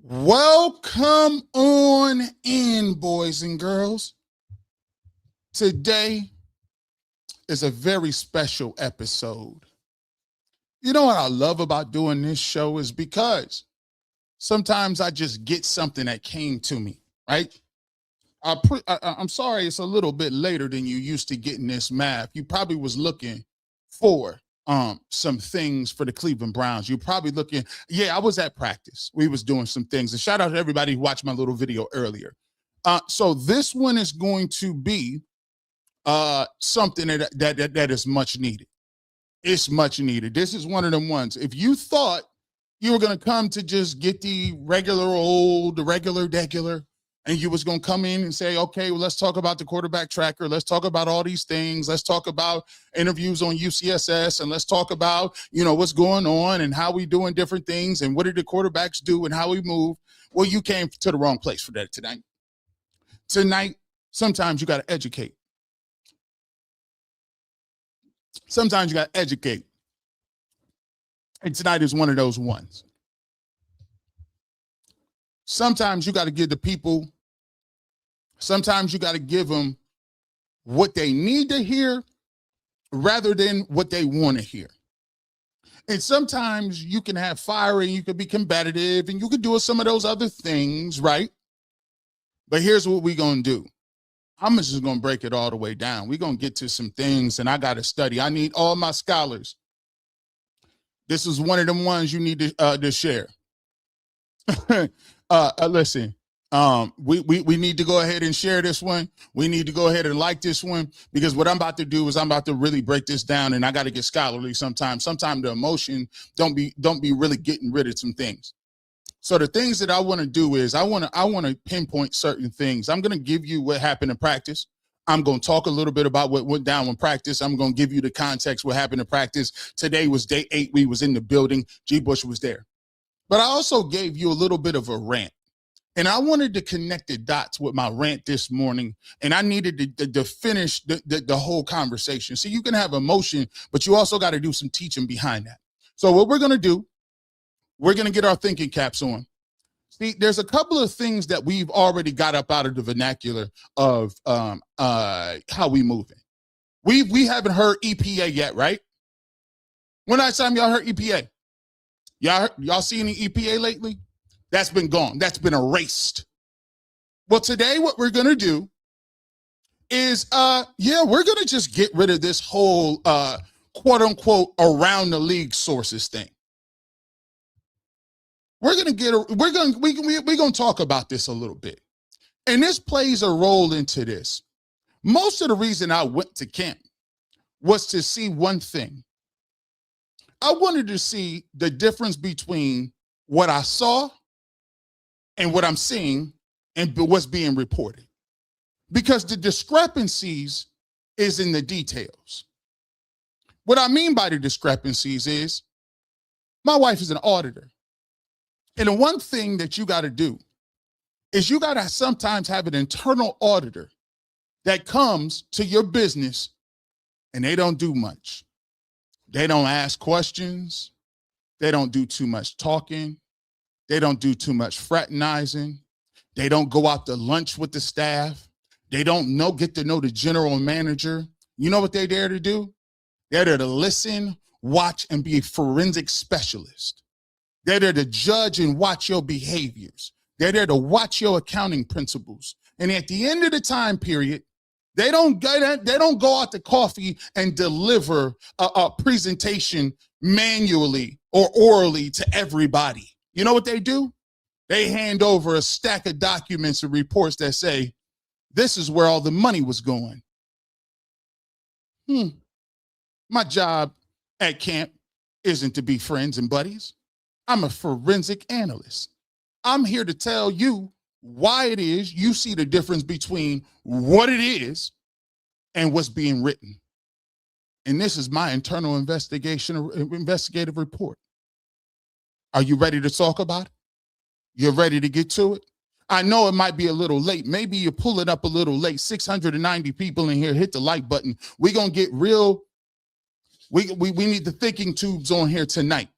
Welcome on in, boys and girls. Today is a very special episode. You know what I love about doing this show is because sometimes I just get something that came to me, right? I'm sorry it's a little bit later than you used to getting this math. You probably was looking for some things for the Cleveland Browns. You're probably looking, yeah, I was at practice. We was doing some things. And shout out to everybody who watched my little video earlier. So this one is going to be something that is much needed. It's much needed. This is one of them ones. If you thought you were going to come to just get the regular degular, and you was going to come in and say, okay, well, let's talk about the quarterback tracker. Let's talk about all these things. Let's talk about interviews on UCSS, and let's talk about, what's going on and how we doing different things and what did the quarterbacks do and how we move. Well, you came to the wrong place for that tonight. Tonight, sometimes you got to educate. Sometimes you got to educate. And tonight is one of those ones. Sometimes you got to give the people, sometimes you got to give them what they need to hear rather than what they want to hear. And sometimes you can have fire and you can be combative and you can do some of those other things, right? But here's what we're going to do. I'm just going to break it all the way down. We're going to get to some things and I got to study. I need all my scholars. This is one of them ones you need to share. Listen, we need to go ahead and share this one. We need to go ahead and like this one, because what I'm about to do is I'm about to really break this down, and I got to get scholarly sometimes. Sometimes the emotion don't be really getting rid of some things. So the things that I want to do is I want to pinpoint certain things. I'm going to give you what happened in practice. I'm going to talk a little bit about what went down in practice. I'm going to give you the context, what happened in practice. Today was day 8. We was in the building. G. Bush was there. But I also gave you a little bit of a rant. And I wanted to connect the dots with my rant this morning. And I needed to finish the whole conversation. So you can have emotion, but you also got to do some teaching behind that. So what we're going to do, we're going to get our thinking caps on. See, there's a couple of things that we've already got up out of the vernacular of how we moving. We haven't heard EPA yet, right? When last time y'all heard EPA? Y'all see any EPA lately? That's been gone. That's been erased. Well, today what we're going to do is, we're going to just get rid of this whole quote unquote around the league sources thing. We're going to talk about this a little bit. And this plays a role into this. Most of the reason I went to camp was to see one thing. I wanted to see the difference between what I saw and what I'm seeing and what's being reported. Because the discrepancies is in the details. What I mean by the discrepancies is my wife is an auditor. And the one thing that you got to do is you got to sometimes have an internal auditor that comes to your business and they don't do much. They don't ask questions. They don't do too much talking. They don't do too much fraternizing. They don't go out to lunch with the staff. They don't get to know the general manager. You know what they're there to do? They're there to listen, watch, and be a forensic specialist. They're there to judge and watch your behaviors. They're there to watch your accounting principles. And at the end of the time period, they don't go out to coffee and deliver a presentation manually or orally to everybody. You know what they do? They hand over a stack of documents and reports that say, this is where all the money was going. My job at camp isn't to be friends and buddies. I'm a forensic analyst. I'm here to tell you why it is you see the difference between what it is and what's being written. And this is my internal investigative report. Are you ready to talk about it? You're ready to get to it? I know it might be a little late. Maybe you're pulling up a little late. 690 people in here. Hit the like button. We're going to get real. We need the thinking tubes on here tonight.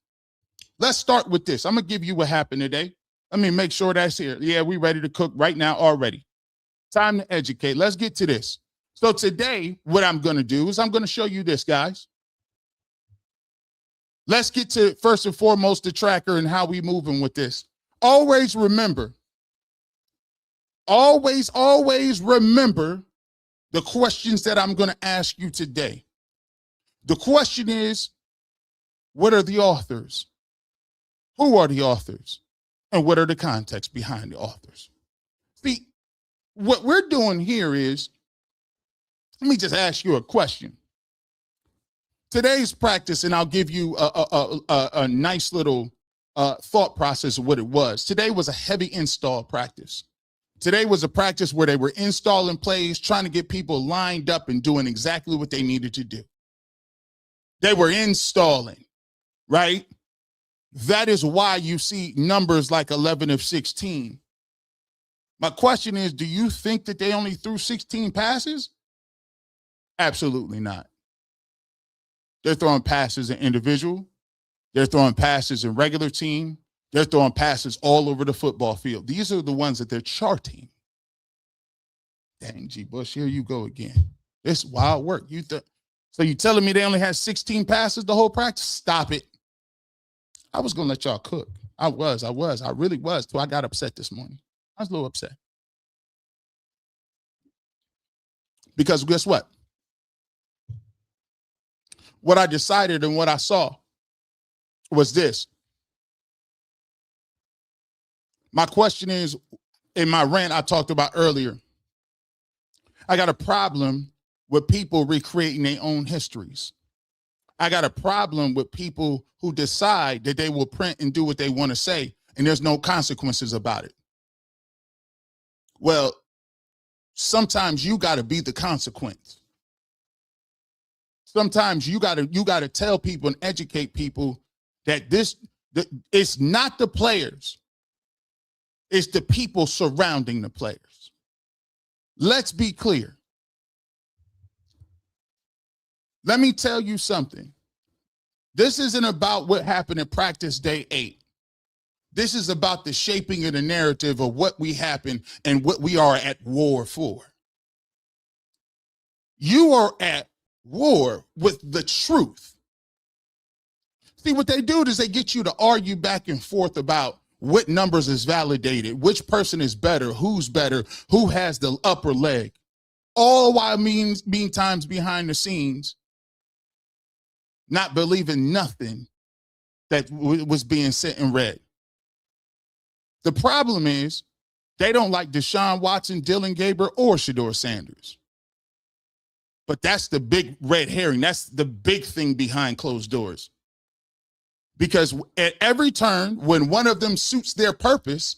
Let's start with this. I'm going to give you what happened today. Let me make sure that's here. Yeah, we ready to cook right now already. Time to educate. Let's get to this. So today, what I'm going to do is I'm going to show you this, guys. Let's get to, first and foremost, the tracker and how we moving with this. Always remember, always remember the questions that I'm going to ask you today. The question is, what are the authors? Who are the authors? And what are the contexts behind the authors? See, what we're doing here is, let me just ask you a question. Today's practice, and I'll give you a nice little thought process of what it was. Today was a heavy install practice. Today was a practice where they were installing plays, trying to get people lined up and doing exactly what they needed to do. They were installing, right? That is why you see numbers like 11 of 16. My question is, do you think that they only threw 16 passes? Absolutely not. They're throwing passes in individual. They're throwing passes in regular team. They're throwing passes all over the football field. These are the ones that they're charting. Dang, G. Bush, here you go again. This wild work. So you telling me they only had 16 passes the whole practice? Stop it. I was going to let y'all cook. I really was, till I got upset this morning. I was a little upset. Because guess what? What I decided and what I saw was this. My question is, in my rant I talked about earlier, I got a problem with people recreating their own histories. I got a problem with people who decide that they will print and do what they want to say, and there's no consequences about it. Well, sometimes you got to be the consequence. Sometimes you got to tell people and educate people that it's not the players. It's the people surrounding the players. Let's be clear. Let me tell you something. This isn't about what happened in practice day 8. This is about the shaping of the narrative of what we happen and what we are at war for. You are at war with the truth. See, what they do is they get you to argue back and forth about what numbers is validated, which person is better, who has the upper leg. All while mean times behind the scenes, not believing nothing that was being said and read. The problem is they don't like Deshaun Watson, Dylan Gabriel, or Shedeur Sanders. But that's the big red herring. That's the big thing behind closed doors. Because at every turn, when one of them suits their purpose,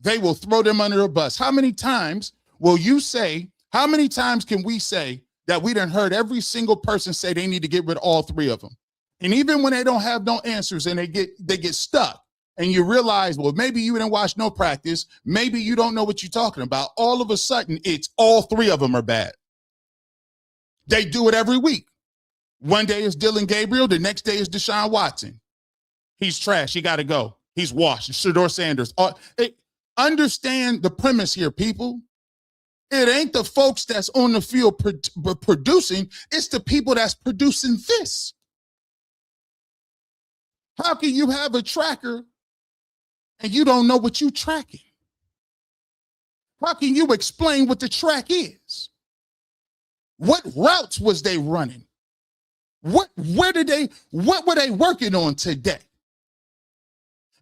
they will throw them under a bus. How many times can we say that we done heard every single person say they need to get rid of all 3 of them? And even when they don't have no answers and they get stuck, and you realize, well, maybe you didn't watch no practice, maybe you don't know what you're talking about, all of a sudden it's all 3 of them are bad. They do it every week. One day is Dylan Gabriel, the next day is Deshaun Watson. He's trash, he got to go. He's washed. Shedeur Sanders. Understand the premise here, people. It ain't the folks that's on the field producing, it's the people that's producing this. How can you have a tracker and you don't know what you're tracking? How can you explain what the track is? What routes was they running? What were they working on today?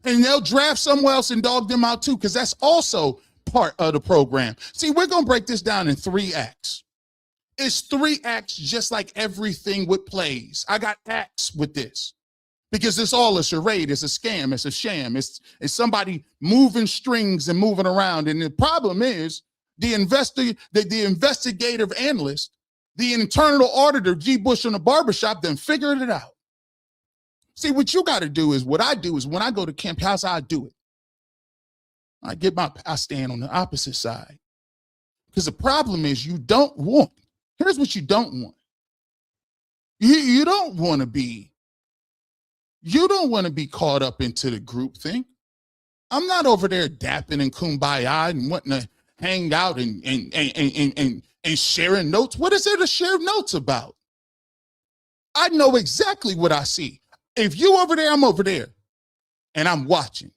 And they'll draft somewhere else and dog them out too, because that's also part of the program. See, we're going to break this down in 3 acts. It's 3 acts, just like everything with plays. I got acts with this because it's all a charade. It's a scam. It's a sham. It's somebody moving strings and moving around. And the problem is the investigative analyst, the internal auditor, G. Bush on the Barbershop, then figured it out. See, what you got to do is, what I do is when I go to camp, how's I do it? I stand on the opposite side. Because the problem is here's what you don't want. You don't want to be caught up into the group thing. I'm not over there dapping and kumbaya and wanting to hang out and sharing notes. What is there to share notes about? I know exactly what I see. If you over there, I'm over there. And I'm watching.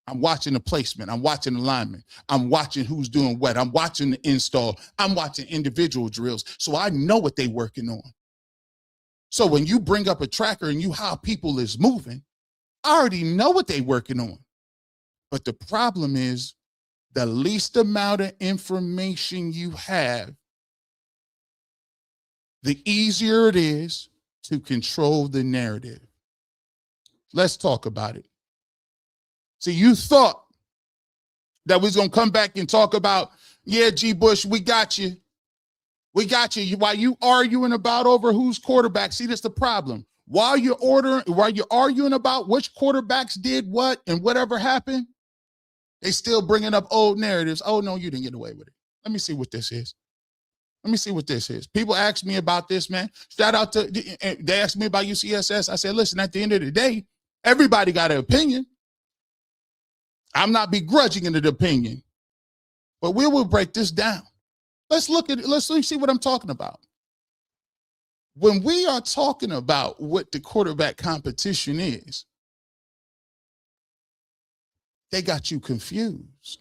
I'm watching the placement. I'm watching alignment. I'm watching who's doing what. I'm watching the install. I'm watching individual drills. So I know what they're working on. So when you bring up a tracker and you how people is moving, I already know what they're working on. But the problem is the least amount of information you have, the easier it is to control the narrative. Let's talk about it. See, you thought that we was going to come back and talk about, yeah, G. Bush, we got you. We got you. While you arguing about over who's quarterback, see, that's the problem. While you're arguing about which quarterbacks did what and whatever happened, they still bringing up old narratives. Oh, no, you didn't get away with it. Let me see what this is. Let me see what this is. People ask me about this, man. Shout out to, they asked me about UCSS. I said, listen, at the end of the day, everybody got an opinion. I'm not begrudging in the opinion, but we will break this down. Let's look at it. Let's see what I'm talking about. When we are talking about what the quarterback competition is, they got you confused.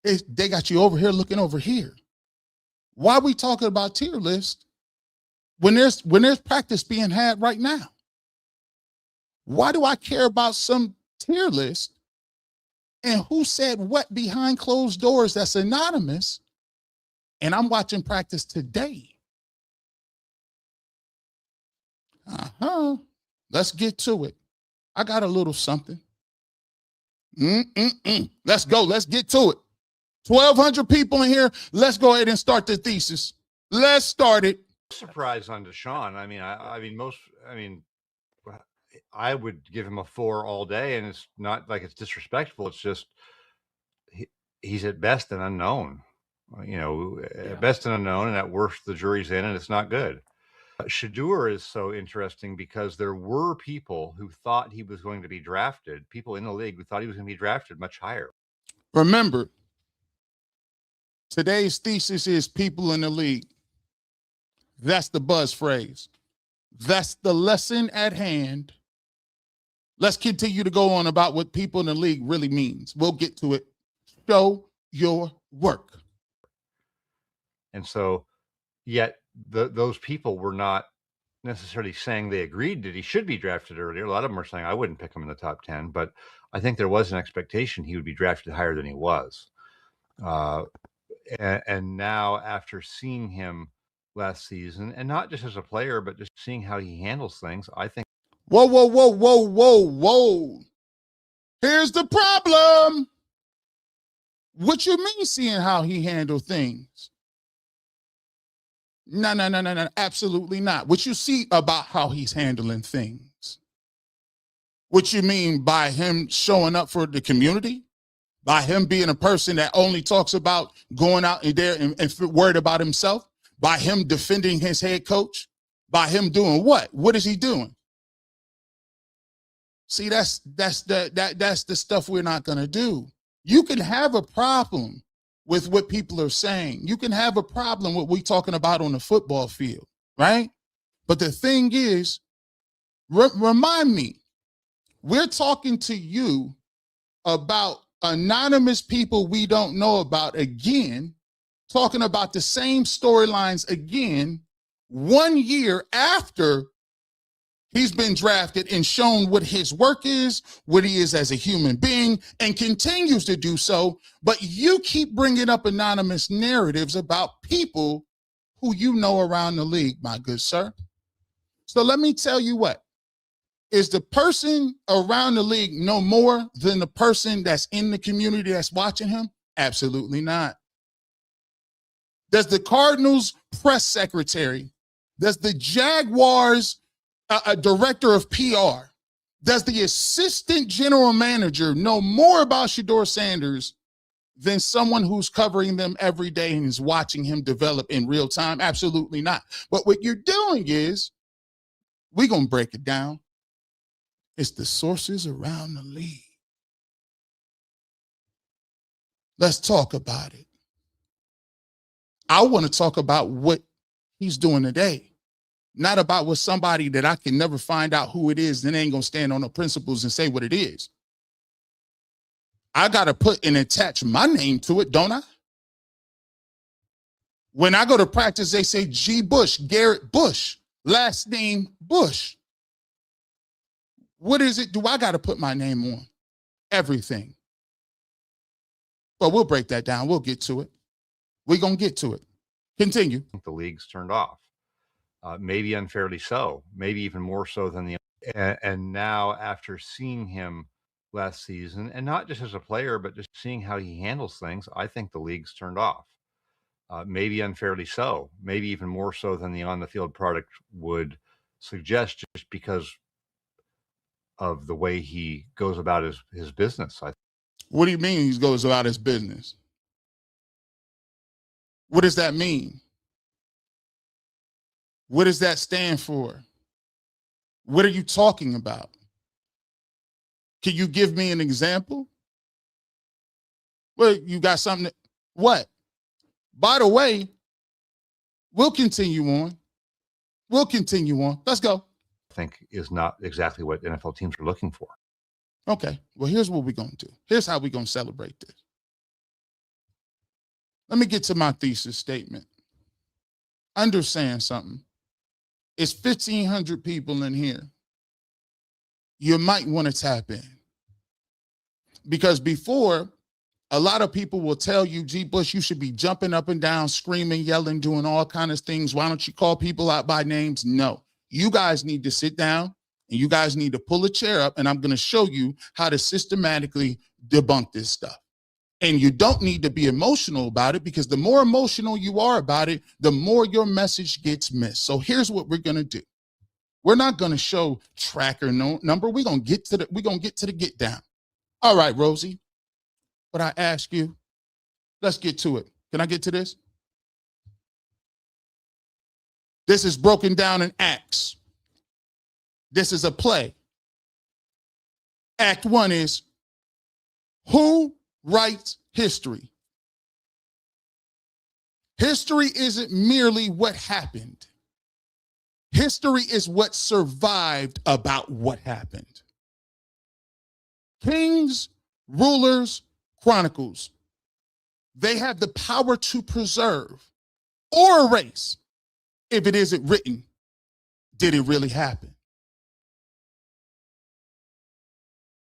They got you over here looking over here. Why are we talking about tier lists when there's practice being had right now? Why do I care about some tier list and who said what behind closed doors that's anonymous, and I'm watching practice today? Let's get to it. I got a little something. Let's go. Let's get to it. 1,200 people in here. Let's go ahead and start the thesis. Let's start it. Surprise on Deshaun. I would give him a 4 all day, and it's not like it's disrespectful. It's just he's at best an unknown. At best an unknown, and at worst the jury's in, and it's not good. Shedeur is so interesting because there were people who thought he was going to be drafted, people in the league who thought he was going to be drafted much higher. Remember, today's thesis is people in the league. That's the buzz phrase. That's the lesson at hand. Let's continue to go on about what people in the league really means. We'll get to it. Show your work. And so, yet those people were not necessarily saying they agreed that he should be drafted earlier. A lot of them are saying I wouldn't pick him in the top 10, but I think there was an expectation he would be drafted higher than he was. And now, after seeing him last season, and not just as a player, but just seeing how he handles things, I think. Whoa. Here's the problem. What you mean seeing how he handled things? No, absolutely not. What you see about how he's handling things? What you mean by him showing up for the community? By him being a person that only talks about going out there and worried about himself? By him defending his head coach? By him doing what? What is he doing? See, that's the stuff we're not going to do. You can have a problem with what people are saying. You can have a problem with what we're talking about on the football field, right? But the thing is, remind me, we're talking to you about anonymous people we don't know about again, talking about the same storylines again, 1 year after he's been drafted and shown what his work is, what he is as a human being, and continues to do so. But you keep bringing up anonymous narratives about people who you know around the league, my good sir. So let me tell you what. Is the person around the league no more than the person that's in the community that's watching him? Absolutely not. Does the Cardinals press secretary, does the Jaguars director of PR, does the assistant general manager know more about Shedeur Sanders than someone who's covering them every day and is watching him develop in real time? Absolutely not. But what you're doing is, we're going to break it down. It's the sources around the league. Let's talk about it. I want to talk about what he's doing today, not about what somebody that I can never find out who it is, then ain't gonna stand on the principles and say what it is. I gotta put and attach my name to it, don't I? When I go to practice, they say G. Bush, Garrett Bush, last name Bush. What is it? Do I got to put my name on? Everything. But we'll break that down. We'll get to it. We're going to get to it. Continue. The league's turned off. Maybe unfairly so. Maybe even more so than the. And now, after seeing him last season, and not just as a player, but just seeing how he handles things, I think the league's turned off. Maybe unfairly so. Maybe even more so than the on-the-field product would suggest, just because of the way he goes about his business. What do you mean he goes about his business? What does that mean? What does that stand for? What are you talking about? Can you give me an example? Well, you got something that, what? By the way, we'll continue on. We'll continue on. Let's go. I think is not exactly what NFL teams are looking for. Okay, well, here's what we're going to do. Here's how we're going to celebrate this. Let me get to my thesis statement. Understand something. It's 1,500 people in here. You might want to tap in. Because before, a lot of people will tell you, G. Bush, you should be jumping up and down, screaming, yelling, doing all kinds of things. Why don't you call people out by names? No. You guys need to sit down and you guys need to pull a chair up, and I'm going to show you how to systematically debunk this stuff. And you don't need to be emotional about it, because the more emotional you are about it, the more your message gets missed. So here's what we're going to do. We're not going to show tracker number. We're going to get to the get down. All right, Rosie. But I ask you, let's get to it. Can I get to this? This is broken down in acts. This is a play. Act 1 is, who writes history? History isn't merely what happened. History is what survived about what happened. Kings, rulers, chronicles, they have the power to preserve or erase. If it isn't written, did it really happen?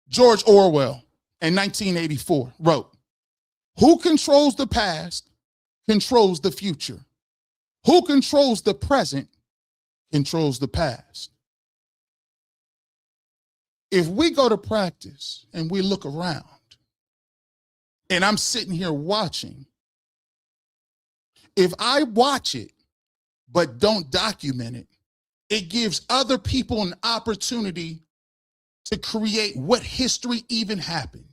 George Orwell in 1984 wrote, who controls the past controls the future. Who controls the present controls the past. If we go to practice and we look around, and I'm sitting here watching, if I watch it but don't document it, it gives other people an opportunity to create what history even happened.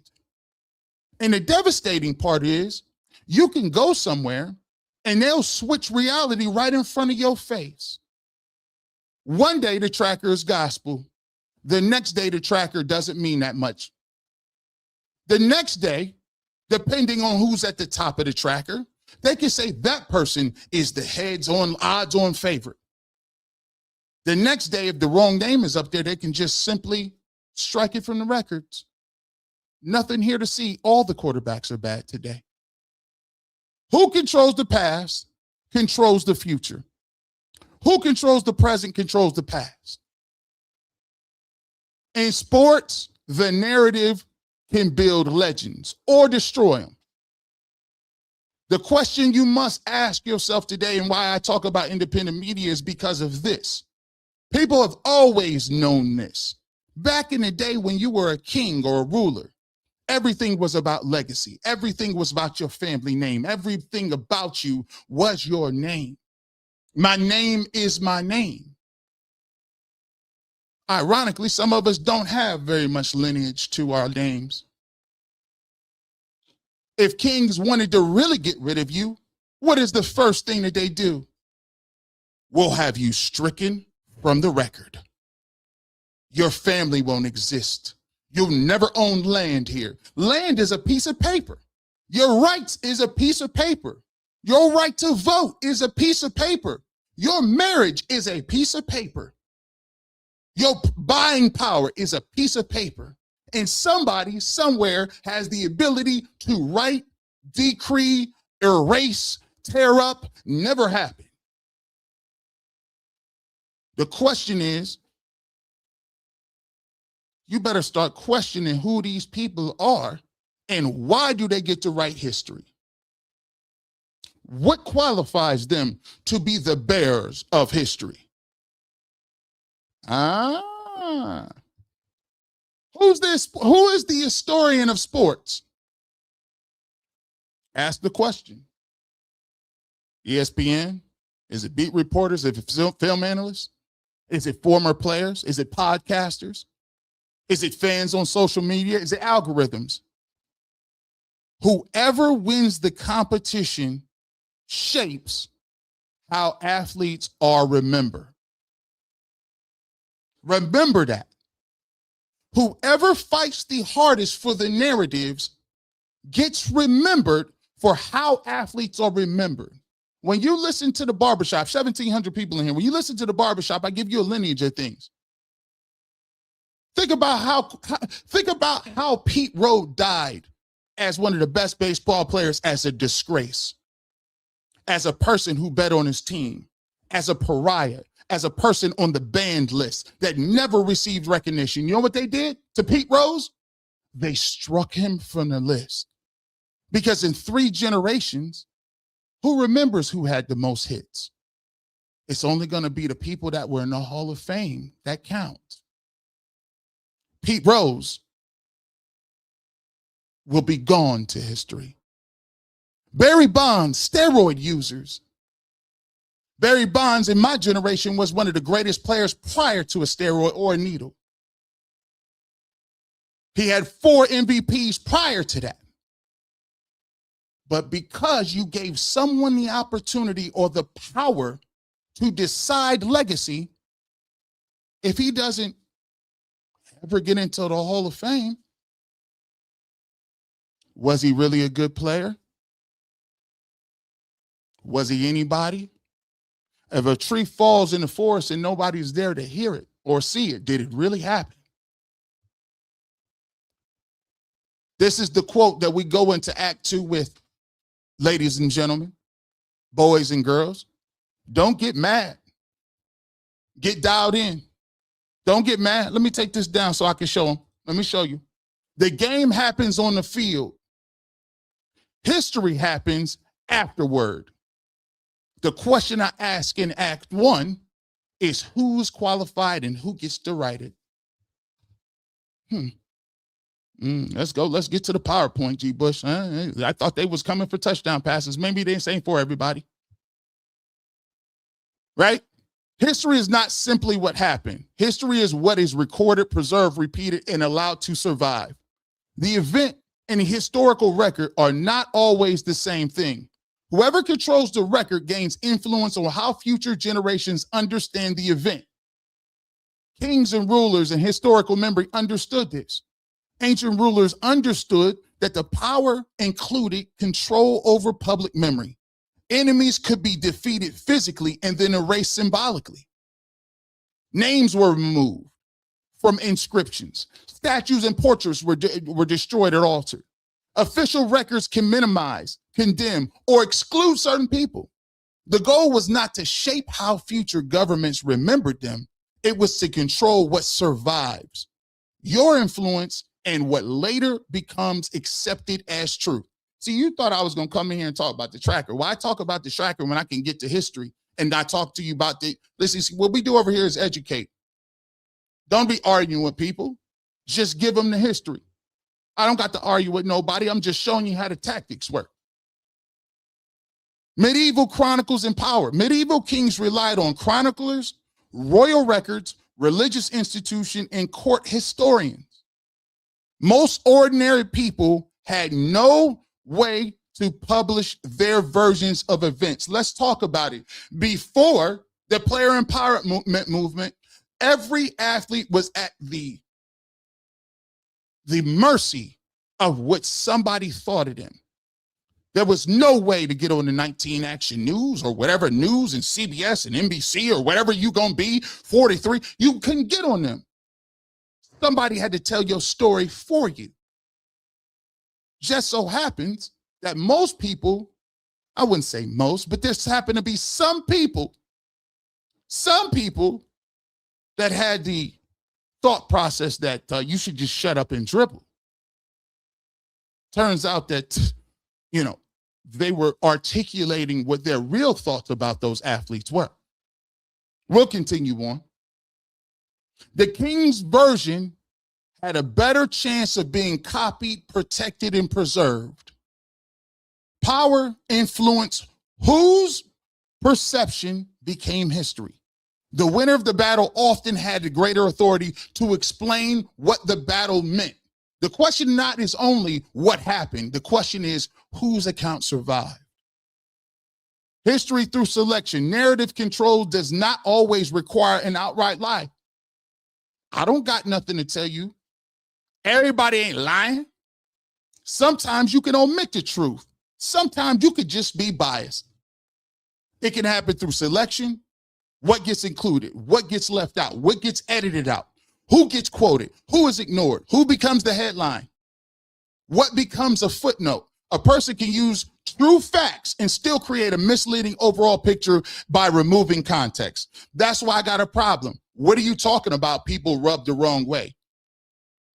And the devastating part is, you can go somewhere and they'll switch reality right in front of your face. One day the tracker is gospel. The next day the tracker doesn't mean that much. The next day, depending on who's at the top of the tracker, they can say that person is the odds-on favorite. The next day, if the wrong name is up there, they can just simply strike it from the records. Nothing here to see. All the quarterbacks are bad today. Who controls the past controls the future. Who controls the present controls the past. In sports, the narrative can build legends or destroy them. The question you must ask yourself today, and why I talk about independent media, is because of this. People have always known this. Back in the day when you were a king or a ruler, everything was about legacy. Everything was about your family name. Everything about you was your name. My name is my name. Ironically, some of us don't have very much lineage to our names. If kings wanted to really get rid of you, what is the first thing that they do? We'll have you stricken from the record. Your family won't exist. You'll never own land here. Land is a piece of paper. Your rights is a piece of paper. Your right to vote is a piece of paper. Your marriage is a piece of paper. Your buying power is a piece of paper. And somebody somewhere has the ability to write, decree, erase, tear up, never happen. The question is, you better start questioning who these people are and why do they get to write history? What qualifies them to be the bearers of history? Who's this? Who is the historian of sports? Ask the question. ESPN? Is it beat reporters? Is it film analysts? Is it former players? Is it podcasters? Is it fans on social media? Is it algorithms? Whoever wins the competition shapes how athletes are remembered. Remember that. Whoever fights the hardest for the narratives gets remembered for how athletes are remembered. When you listen to the Barbershop, 1,700 people in here, when you listen to the Barbershop, I give you a lineage of things. Think about how Pete Rose died as one of the best baseball players, as a disgrace, as a person who bet on his team, as a pariah, as a person on the banned list that never received recognition. You know what they did to Pete Rose? They struck him from the list. Because in 3 generations, who remembers who had the most hits? It's only going to be the people that were in the Hall of Fame that count. Pete Rose will be gone to history. Barry Bonds, steroid users. Barry Bonds in my generation was one of the greatest players prior to a steroid or a needle. He had 4 MVPs prior to that. But because you gave someone the opportunity or the power to decide legacy, if he doesn't ever get into the Hall of Fame, was he really a good player? Was he anybody? If a tree falls in the forest and nobody's there to hear it or see it, did it really happen? This is the quote that we go into Act 2 with, ladies and gentlemen, boys and girls. Don't get mad. Get dialed in. Don't get mad. Let me take this down so I can show them. Let me show you. The game happens on the field. History happens afterward. The question I ask in Act 1 is who's qualified and who gets to write it. Let's go. Let's get to the PowerPoint, G. Bush. I thought they was coming for touchdown passes. Maybe they ain't for everybody. Right? History is not simply what happened. History is what is recorded, preserved, repeated, and allowed to survive. The event and the historical record are not always the same thing. Whoever controls the record gains influence on how future generations understand the event. Kings and rulers and historical memory understood this. Ancient rulers understood that the power included control over public memory. Enemies could be defeated physically and then erased symbolically. Names were removed from inscriptions. Statues and portraits were destroyed or altered. Official records can minimize, condemn, or exclude certain people. The goal was not to shape how future governments remembered them. It was to control what survives, your influence, and what later becomes accepted as truth. See, you thought I was going to come in here and talk about the tracker. Why talk about the tracker when I can get to history and not talk to you about the, listen, see, what we do over here is educate. Don't be arguing with people. Just give them the history. I don't got to argue with nobody. I'm just showing you how the tactics work. Medieval chronicles and power. Medieval kings relied on chroniclers, royal records, religious institution, and court historians. Most ordinary people had no way to publish their versions of events. Let's talk about it. Before the player empowerment movement, every athlete was at the mercy of what somebody thought of them. There was no way to get on the 19 Action News or whatever news and CBS and NBC or whatever you gonna be, 43. You couldn't get on them. Somebody had to tell your story for you. Just so happens that most people, I wouldn't say most, but there's happen to be some people that had the thought process that you should just shut up and dribble. Turns out that, they were articulating what their real thoughts about those athletes were. We'll continue on. The King's version had a better chance of being copied, protected, and preserved. Power influenced whose perception became history. The winner of the battle often had the greater authority to explain what the battle meant. The question not is only what happened, the question is whose account survived. History through selection. Narrative control does not always require an outright lie. I don't got nothing to tell you. Everybody ain't lying. Sometimes you can omit the truth. Sometimes you could just be biased. It can happen through selection. What gets included? What gets left out? What gets edited out? Who gets quoted? Who is ignored? Who becomes the headline? What becomes a footnote? A person can use true facts and still create a misleading overall picture by removing context. That's why I got a problem. What are you talking about? People rub the wrong way.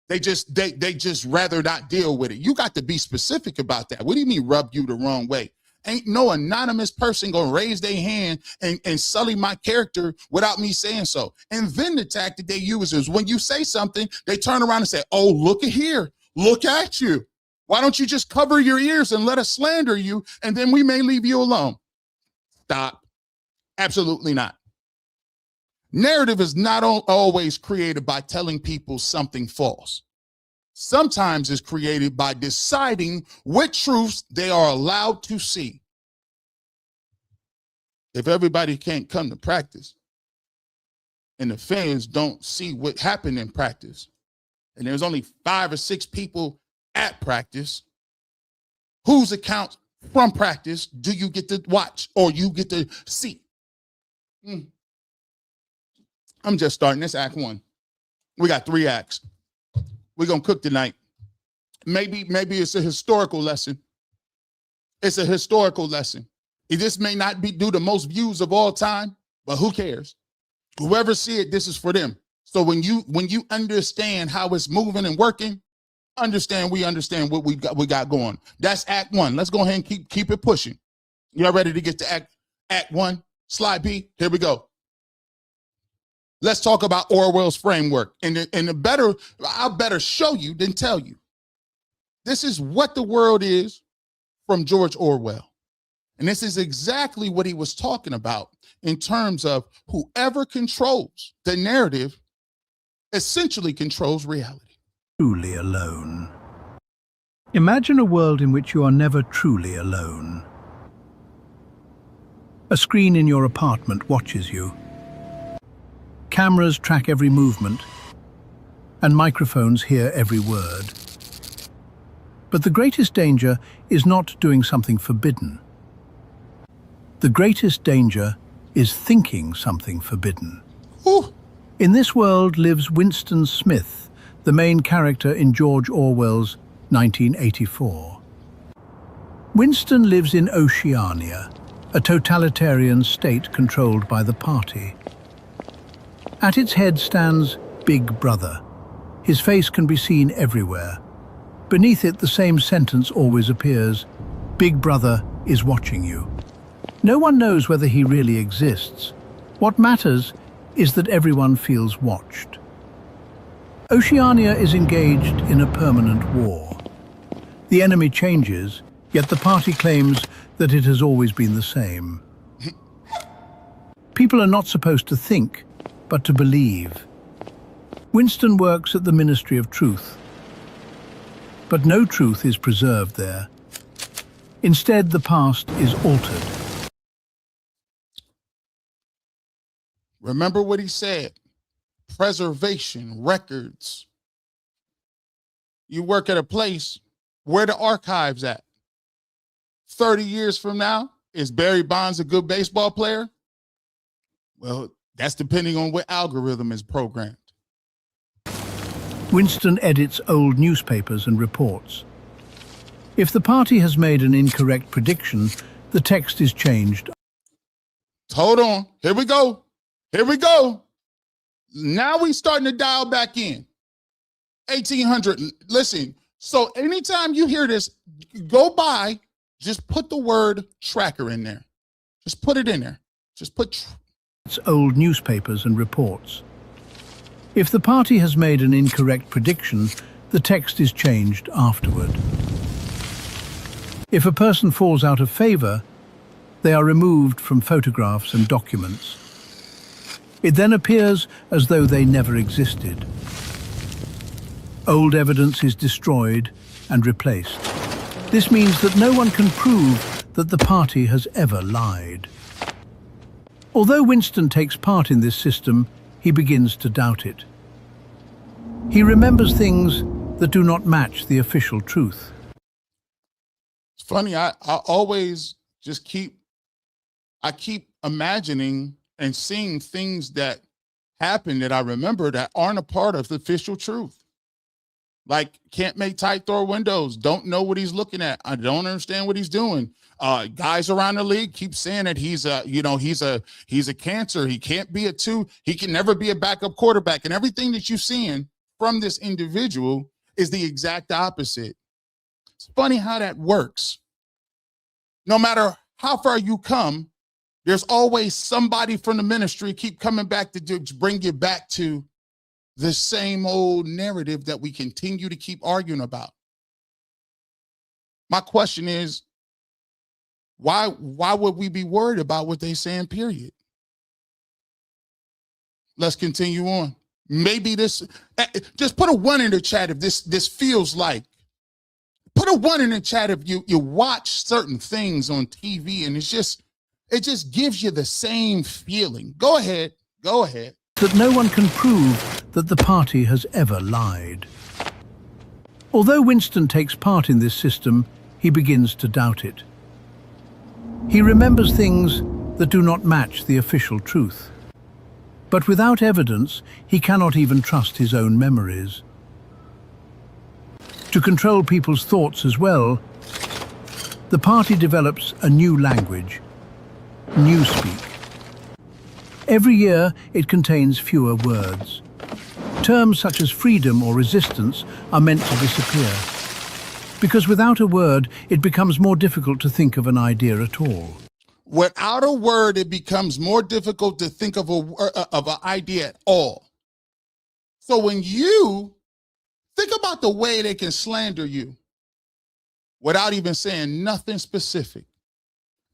They just rather not deal with it. You got to be specific about that. What do you mean rub you the wrong way? Ain't no anonymous person gonna raise their hand and sully my character without me saying so. And then the tactic they use is when you say something, they turn around and say, oh, look at here, look at you. Why don't you just cover your ears and let us slander you, and then we may leave you alone? Stop. Absolutely not. Narrative is not always created by telling people something false. Sometimes it's created by deciding what truths they are allowed to see. If everybody can't come to practice and the fans don't see what happened in practice, and there's only 5 or 6 people at practice, whose account from practice do you get to watch or you get to see? I'm just starting this act 1. We got 3 acts. We're going to cook tonight. Maybe it's a historical lesson. It's a historical lesson. This may not do the most views of all time, but who cares? Whoever see it, this is for them. So when you understand how it's moving and working, we understand what we got going. That's act 1. Let's go ahead and keep it pushing. Y'all ready to get to act 1? Slide B. Here we go. Let's talk about Orwell's framework. I'll better show you than tell you. This is what the world is from George Orwell. And this is exactly what he was talking about in terms of whoever controls the narrative essentially controls reality. Truly alone. Imagine a world in which you are never truly alone. A screen in your apartment watches you. Cameras track every movement, and microphones hear every word. But the greatest danger is not doing something forbidden. The greatest danger is thinking something forbidden. Ooh. In this world lives Winston Smith, the main character in George Orwell's 1984. Winston lives in Oceania, a totalitarian state controlled by the party. At its head stands Big Brother. His face can be seen everywhere. Beneath it, the same sentence always appears: Big Brother is watching you. No one knows whether he really exists. What matters is that everyone feels watched. Oceania is engaged in a permanent war. The enemy changes, yet the party claims that it has always been the same. People are not supposed to think, but to believe. Winston works at the Ministry of Truth, but no truth is preserved there. Instead, the past is altered. Remember what he said: preservation, records. You work at a place, where the archives at? 30 years from now, is Barry Bonds a good baseball player? Well, that's depending on what algorithm is programmed. Winston edits old newspapers and reports. If the party has made an incorrect prediction, the text is changed. Hold on. Here we go. Here we go. Now we starting to dial back in. 1800. Listen, so anytime you hear this, go by, just put the word tracker in there. Just put it in there. Just put... It's old newspapers and reports. If the party has made an incorrect prediction, the text is changed afterward. If a person falls out of favor, they are removed from photographs and documents. It then appears as though they never existed. Old evidence is destroyed and replaced. This means that no one can prove that the party has ever lied. Although Winston takes part in this system, he begins to doubt it. He remembers things that do not match the official truth. It's funny, I always just keep imagining and seeing things that happen that I remember that aren't a part of the official truth. Like, can't make tight throw windows, don't know what he's looking at, I don't understand what he's doing. Guys around the league keep saying that he's a cancer. He can't be a 2. He can never be a backup quarterback. And everything that you're seeing from this individual is the exact opposite. It's funny how that works. No matter how far you come, there's always somebody from the ministry keep coming back to bring you back to the same old narrative that we continue to keep arguing about. My question is, why would we be worried about what they're saying, period? Let's continue on. Maybe this, just put a 1 in the chat if this feels like. Put a 1 in the chat if you watch certain things on TV and it just gives you the same feeling. Go ahead. That no one can prove that the party has ever lied. Although Winston takes part in this system, he begins to doubt it. He remembers things that do not match the official truth. But without evidence, he cannot even trust his own memories. To control people's thoughts as well, the party develops a new language, newspeak. Every year, it contains fewer words. Terms such as freedom or resistance are meant to disappear. Because without a word, it becomes more difficult to think of an idea at all. Without a word, it becomes more difficult to think of an idea at all. So when you think about the way they can slander you without even saying nothing specific.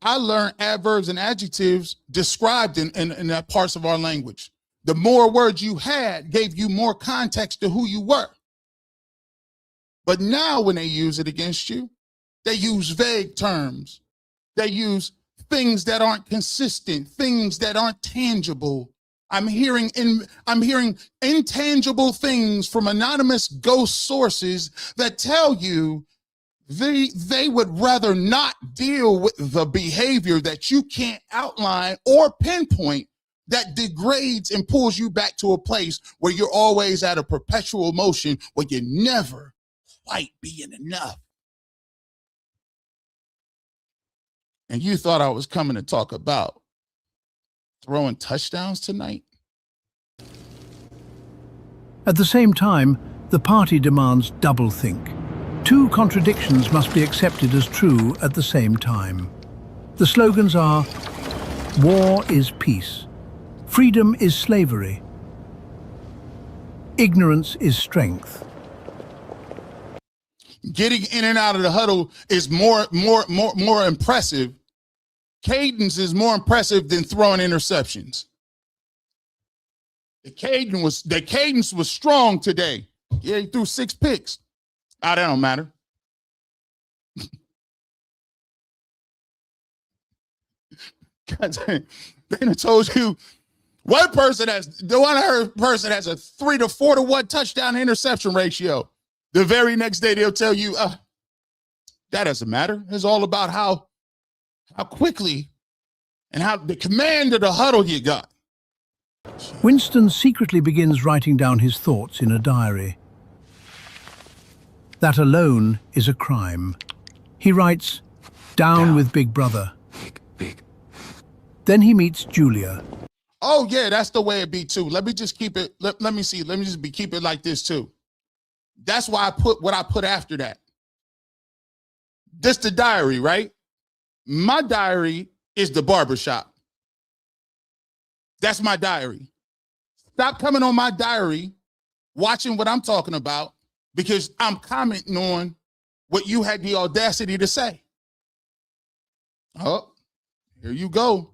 I learned adverbs and adjectives described in that parts of our language. The more words you had gave you more context to who you were. But now when they use it against you, they use vague terms. They use things that aren't consistent, things that aren't tangible. I'm hearing intangible things from anonymous ghost sources that tell you they would rather not deal with the behavior that you can't outline or pinpoint that degrades and pulls you back to a place where you're always at a perpetual motion where you're never quite being enough. And you thought I was coming to talk about throwing touchdowns tonight? At the same time, the party demands doublethink. 2 contradictions must be accepted as true at the same time. The slogans are, war is peace, freedom is slavery, ignorance is strength. Getting in and out of the huddle is more impressive. Cadence is more impressive than throwing interceptions. The cadence was strong today. Yeah, he threw 6 picks. That don't matter. Dana told you one person has a 3 to 4 to 1 touchdown interception ratio. The very next day they'll tell you, That doesn't matter. It's all about how quickly and how the command of the huddle you got. Winston secretly begins writing down his thoughts in a diary. That alone is a crime. He writes, "Down with Big Brother." Big. Then he meets Julia. Oh yeah, that's the way it be too. Let me just keep it. Let me see. Let me just keep it like this too. That's why I put what I put after that. This the diary, right? My diary is the barbershop. That's my diary. Stop coming on my diary, watching what I'm talking about, because I'm commenting on what you had the audacity to say. Oh, here you go.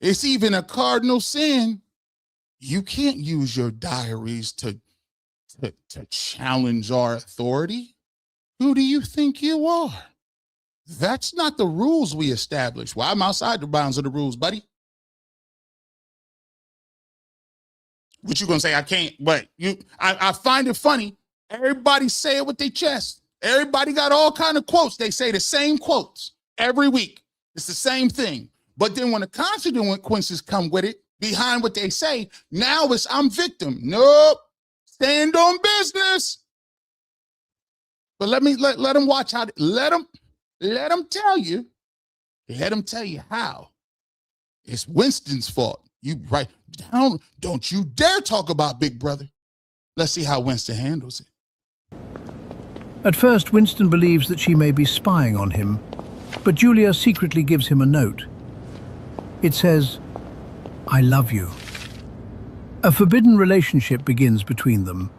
It's even a cardinal sin. You can't use your diaries to challenge our authority. Who do you think you are? That's not the rules we established. Well, I'm outside the bounds of the rules, buddy. What you gonna say? I can't, but I find it funny. Everybody say it with their chest. Everybody got all kind of quotes. They say the same quotes every week. It's the same thing. But then when the consequences come with it, behind what they say, now it's I'm victim. Nope. Stand on business. But let them watch how, let them tell you how. It's Winston's fault. You write down, don't you dare talk about Big Brother. Let's see how Winston handles it. At first, Winston believes that she may be spying on him, but Julia secretly gives him a note. It says, "I love you." A forbidden relationship begins between them.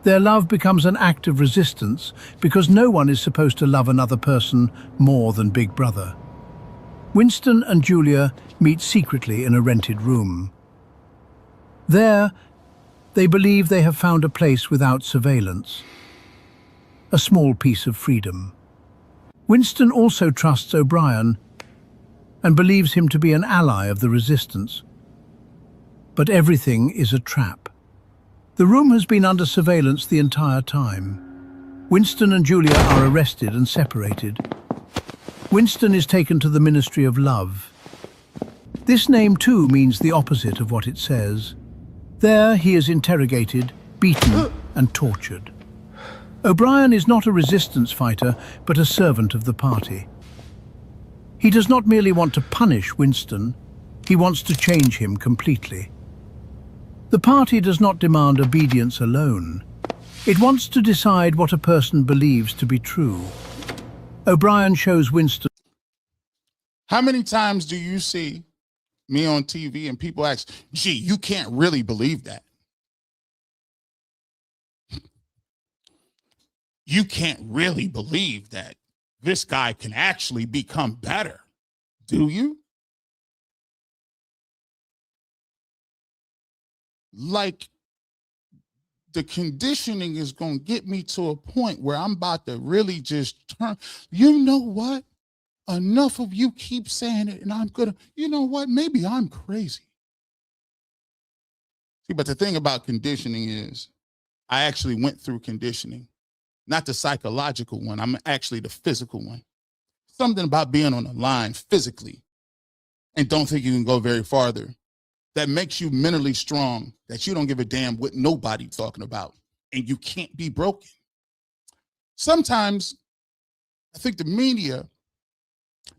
Their love becomes an act of resistance because no one is supposed to love another person more than Big Brother. Winston and Julia meet secretly in a rented room. There, they believe they have found a place without surveillance, a small piece of freedom. Winston also trusts O'Brien and believes him to be an ally of the resistance. But everything is a trap. The room has been under surveillance the entire time. Winston and Julia are arrested and separated. Winston is taken to the Ministry of Love. This name too means the opposite of what it says. There he is interrogated, beaten and tortured. O'Brien is not a resistance fighter, but a servant of the party. He does not merely want to punish Winston, he wants to change him completely. The party does not demand obedience alone. It wants to decide what a person believes to be true. O'Brien shows Winston. How many times do you see me on TV and people ask, gee, you can't really believe that? You can't really believe that this guy can actually become better, do you? Like, the conditioning is going to get me to a point where I'm about to really just turn. You know what? Enough of you keep saying it, and I'm gonna, you know what? Maybe I'm crazy. See, but the thing about conditioning is I actually went through conditioning, not the psychological one. I'm actually the physical one. Something about being on the line physically and don't think you can go very farther. That makes you mentally strong, that you don't give a damn what nobody's talking about, and you can't be broken. Sometimes I think the media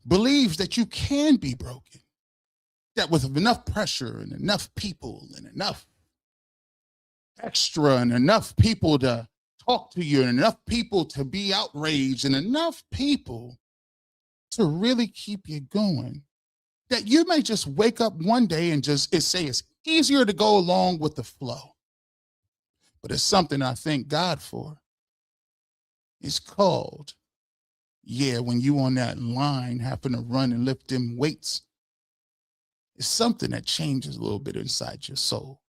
believes that you can be broken, that with enough pressure and enough people and enough extra and enough people to talk to you and enough people to be outraged and enough people to really keep you going, that you may just wake up one day and just say it's easier to go along with the flow. But it's something I thank God for. It's called, when you on that line having to run and lift them weights, it's something that changes a little bit inside your soul.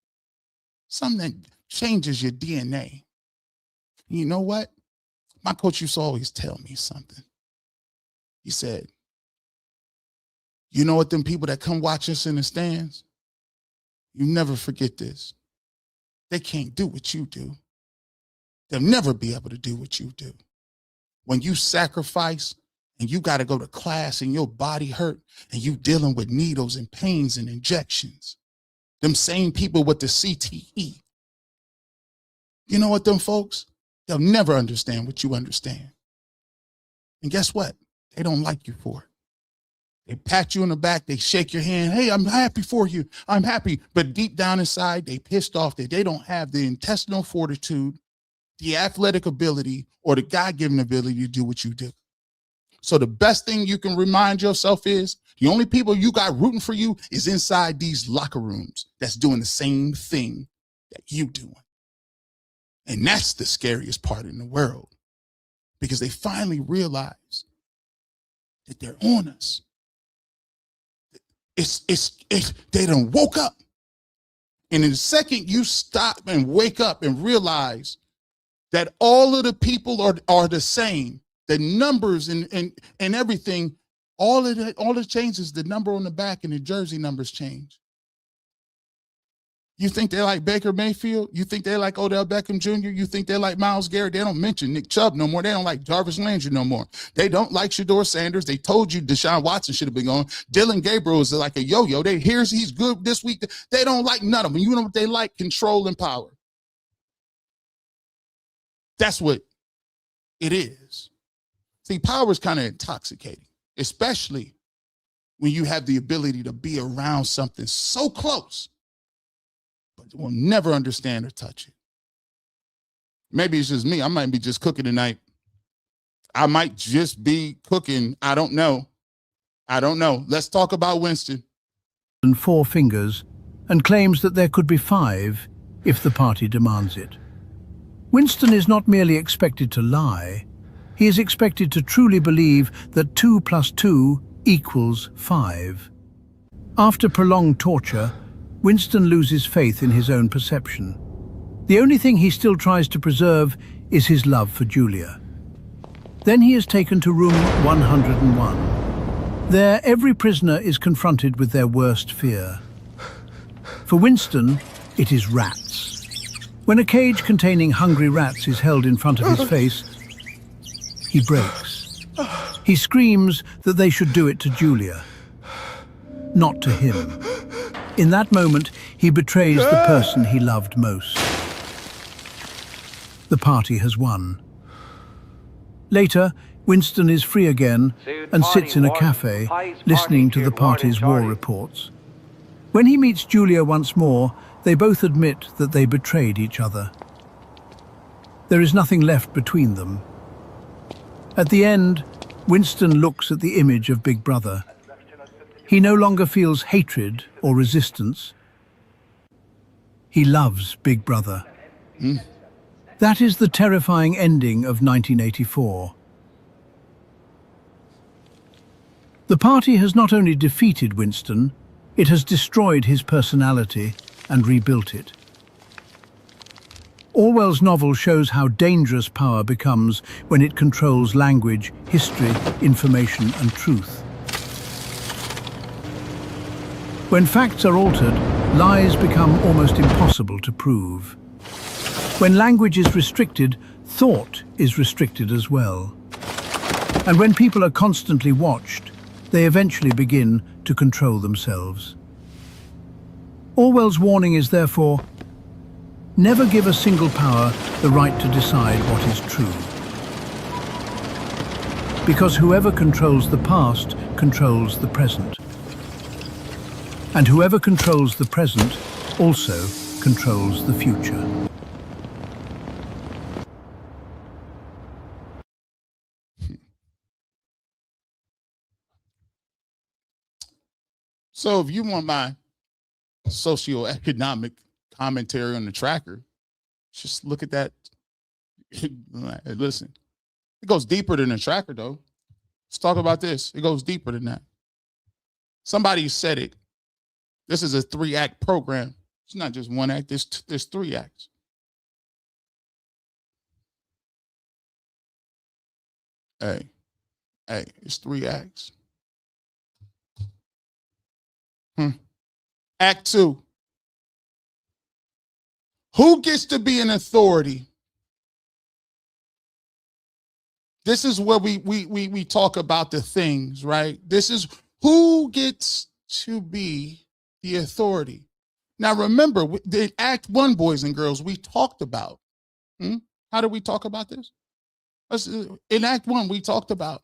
Something that changes your DNA. You know what? My coach used to always tell me something. He said, you know what, them people that come watch us in the stands, you never forget this. They can't do what you do. They'll never be able to do what you do. when you sacrifice and you got to go to class and your body hurt and you dealing with needles and pains and injections. Them same people with the CTE. You know what, them folks, they'll never understand what you understand. And guess what? They don't like you for it. They pat you on the back, they shake your hand. Hey, I'm happy for you. I'm happy. But deep down inside, they pissed off that they don't have the intestinal fortitude, the athletic ability, or the God-given ability to do what you do. So the best thing you can remind yourself is the only people you got rooting for you is inside these locker rooms that's doing the same thing that you doing. And that's the scariest part in the world, because they finally realize that they're on us. They done woke up. And in the second you stop and wake up and realize that all of the people are the same, the numbers and everything, all it changes, the number on the back and the jersey numbers change. You think they like Baker Mayfield? You think they like Odell Beckham Jr.? You think they like Myles Garrett? They don't mention Nick Chubb no more. They don't like Jarvis Landry no more. They don't like Shedeur Sanders. They told you Deshaun Watson should have been gone. Dylan Gabriel is like a yo-yo. He's good this week. They don't like none of them. You know what they like? Control and power. That's what it is. See, power is kind of intoxicating, especially when you have the ability to be around something so close, but will never understand or touch it. Maybe it's just me. I might be just cooking tonight. I might just be cooking. I don't know. Let's talk about Winston. And 4 fingers, and claims that there could be 5 if the party demands it. Winston is not merely expected to lie, he is expected to truly believe that 2 + 2 equals 5. After prolonged torture, Winston loses faith in his own perception. The only thing he still tries to preserve is his love for Julia. Then he is taken to room 101. There, every prisoner is confronted with their worst fear. For Winston, it is rats. When a cage containing hungry rats is held in front of his face, he breaks. He screams that they should do it to Julia, not to him. In that moment, he betrays the person he loved most. The party has won. Later, Winston is free again and sits in a cafe, listening to the party's war reports. When he meets Julia once more, they both admit that they betrayed each other. There is nothing left between them. At the end, Winston looks at the image of Big Brother. He no longer feels hatred or resistance. He loves Big Brother. That is the terrifying ending of 1984. The party has not only defeated Winston, it has destroyed his personality and rebuilt it. Orwell's novel shows how dangerous power becomes when it controls language, history, information, and truth. When facts are altered, lies become almost impossible to prove. When language is restricted, thought is restricted as well. And when people are constantly watched, they eventually begin to control themselves. Orwell's warning is therefore, never give a single power the right to decide what is true. Because whoever controls the past controls the present. And whoever controls the present also controls the future. So if you want my socioeconomic commentary on the tracker, just look at that. Listen, it goes deeper than the tracker, though. Let's talk about this. It goes deeper than that. Somebody said it. This is a 3-act program. It's not just 1 act. There's 3 acts. Hey, it's 3 acts. Act 2. Who gets to be an authority This is where we talk about the things, right? This is who gets to be the authority. Now, remember, in Act 1, boys and girls, we talked about, how did we talk about this? In Act 1, we talked about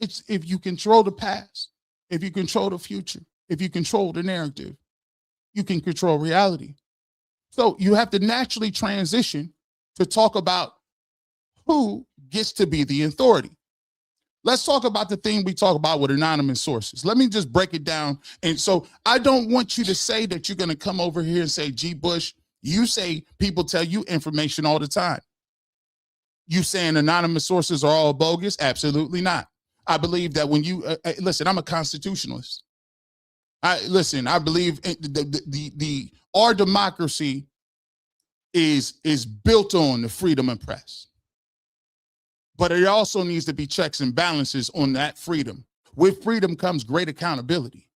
it's if you control the past, if you control the future, if you control the narrative, you can control reality. So you have to naturally transition to talk about who gets to be the authority. Let's talk about the thing we talk about with anonymous sources. Let me just break it down. And so I don't want you to say that you're going to come over here and say, G. Bush, you say people tell you information all the time. You saying anonymous sources are all bogus? Absolutely not. I believe that when you, listen, I'm a constitutionalist. I believe our democracy is built on the freedom of press. But it also needs to be checks and balances on that freedom. With freedom comes great accountability.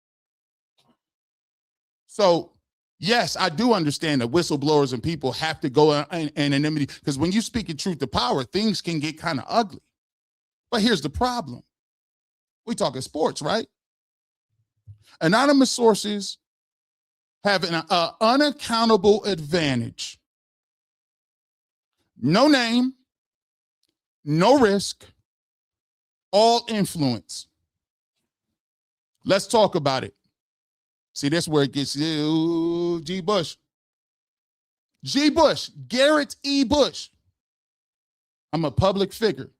So, yes, I do understand that whistleblowers and people have to go in anonymity, because when you speak in truth to power, things can get kind of ugly. But here's the problem. We talking sports, right? Anonymous sources have an unaccountable advantage. No name, no risk, all influence. Let's talk about it. See, that's where it gets, G. Bush. G. Bush, Garrett E. Bush. I'm a public figure.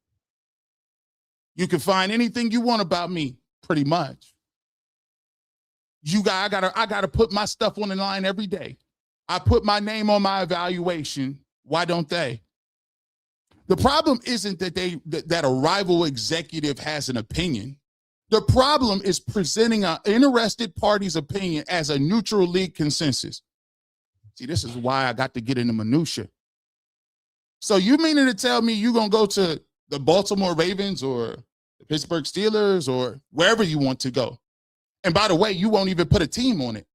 You can find anything you want about me, pretty much. I gotta put my stuff on the line every day. I put my name on my evaluation. Why don't they? The problem isn't that a rival executive has an opinion. The problem is presenting an interested party's opinion as a neutral league consensus. See, this is why I got to get into minutia. So you meaning to tell me you're going to go to the Baltimore Ravens or the Pittsburgh Steelers or wherever you want to go? And by the way, you won't even put a team on it.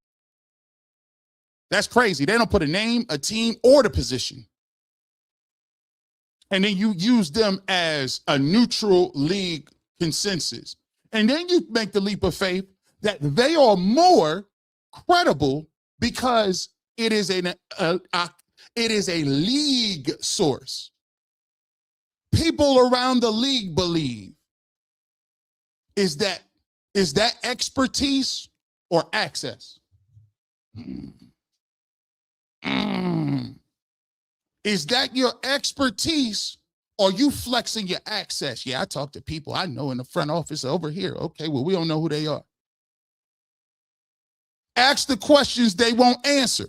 That's crazy. They don't put a name, a team, or the position. And then you use them as a neutral league consensus. And then you make the leap of faith that they are more credible because it is a league source. People around the league believe. Is that expertise or access? Is that your expertise or you flexing your access? Yeah, I talk to people I know in the front office over here. Okay, well, we don't know who they are. Ask the questions they won't answer.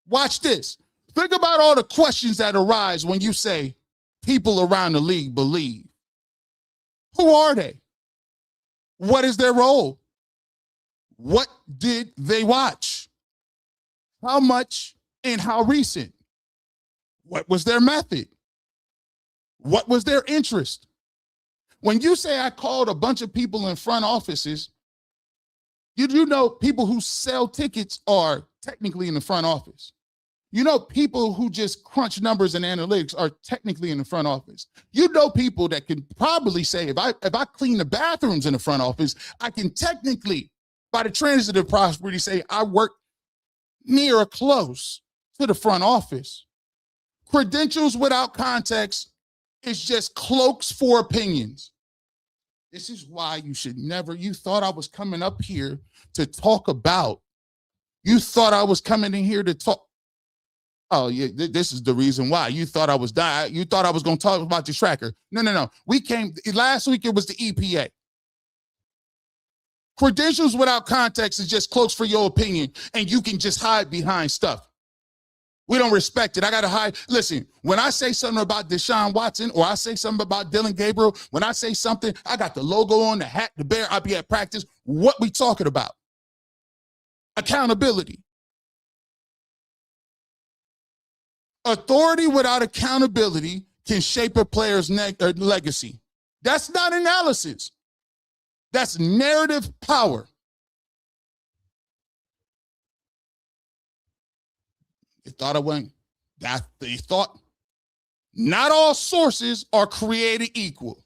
Watch this. Think about all the questions that arise when you say people around the league believe. Who are they? What is their role? What did they watch? How much and how recent? What was their method? What was their interest? When you say I called a bunch of people in front offices, you do know people who sell tickets are technically in the front office. You know people who just crunch numbers and analytics are technically in the front office. You know people that can probably say, if I clean the bathrooms in the front office, I can technically, by the transitive property, say I work near or close to the front office. Credentials without context is just cloaks for opinions. This is why you should never, you thought I was coming up here to talk about, you thought I was coming in here to talk. Oh, yeah, this is the reason why. You thought I was dying. You thought I was going to talk about the tracker. No. We came, last week it was the EPA. Credentials without context is just cloaks for your opinion, and you can just hide behind stuff. We don't respect it. I got to hide. Listen, when I say something about Deshaun Watson or I say something about Dylan Gabriel, when I say something, I got the logo on, the hat, the bear, I'll be at practice. What we talking about? Accountability. Authority without accountability can shape a player's legacy. That's not analysis. That's narrative power. They thought I went. They thought Not all sources are created equal.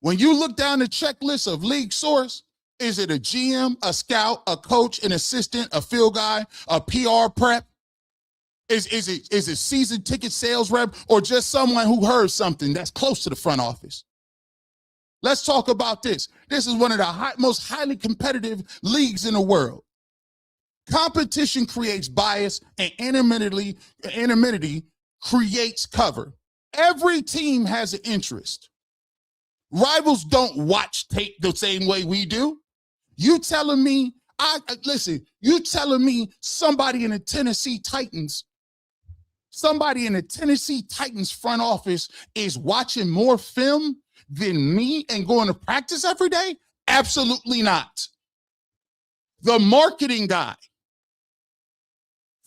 When you look down the checklist of league source, is it a GM, a scout, a coach, an assistant, a field guy, a PR prep? Is it season ticket sales rep, or just someone who heard something that's close to the front office? Let's talk about this. This is one of the most highly competitive leagues in the world. Competition creates bias, and anonymity creates cover. Every team has an interest. Rivals don't watch tape the same way we do. You telling me, you telling me somebody in the Tennessee Titans front office is watching more film than me and going to practice every day? Absolutely not. The marketing guy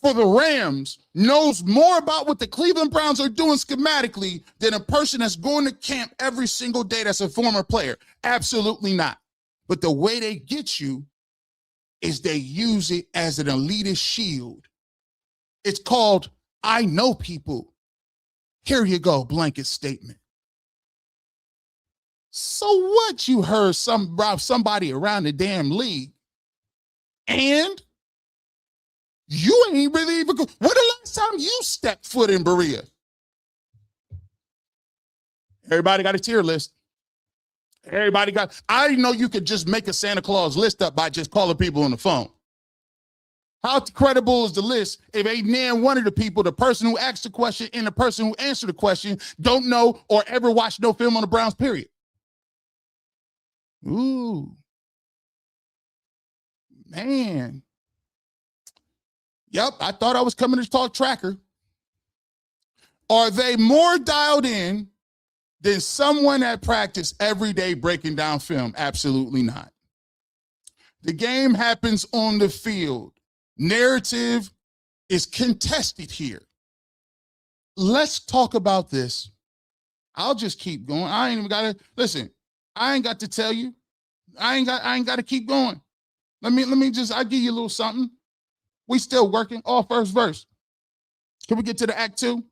for the Rams knows more about what the Cleveland Browns are doing schematically than a person that's going to camp every single day that's a former player. Absolutely not. But the way they get you is they use it as an elitist shield. It's called, I know people. Here you go, blanket statement. So what? You heard somebody around the damn league, and you ain't really even good. When the last time you stepped foot in Berea? Everybody got a tier list. I didn't know you could just make a Santa Claus list up by just calling people on the phone. How credible is the list if ain't nan one of the people, the person who asked the question and the person who answered the question, don't know or ever watched no film on the Browns, period? Ooh. Man. Yep, I thought I was coming to talk tracker. Are they more dialed in than someone that practice every day breaking down film? Absolutely not. The game happens on the field. Narrative is contested here. Let's talk about this. I'll just keep going. I ain't even got to listen. I ain't got to tell you. I ain't got to keep going. I'll give you a little something. We still working. All first verse. Can we get to the act 2?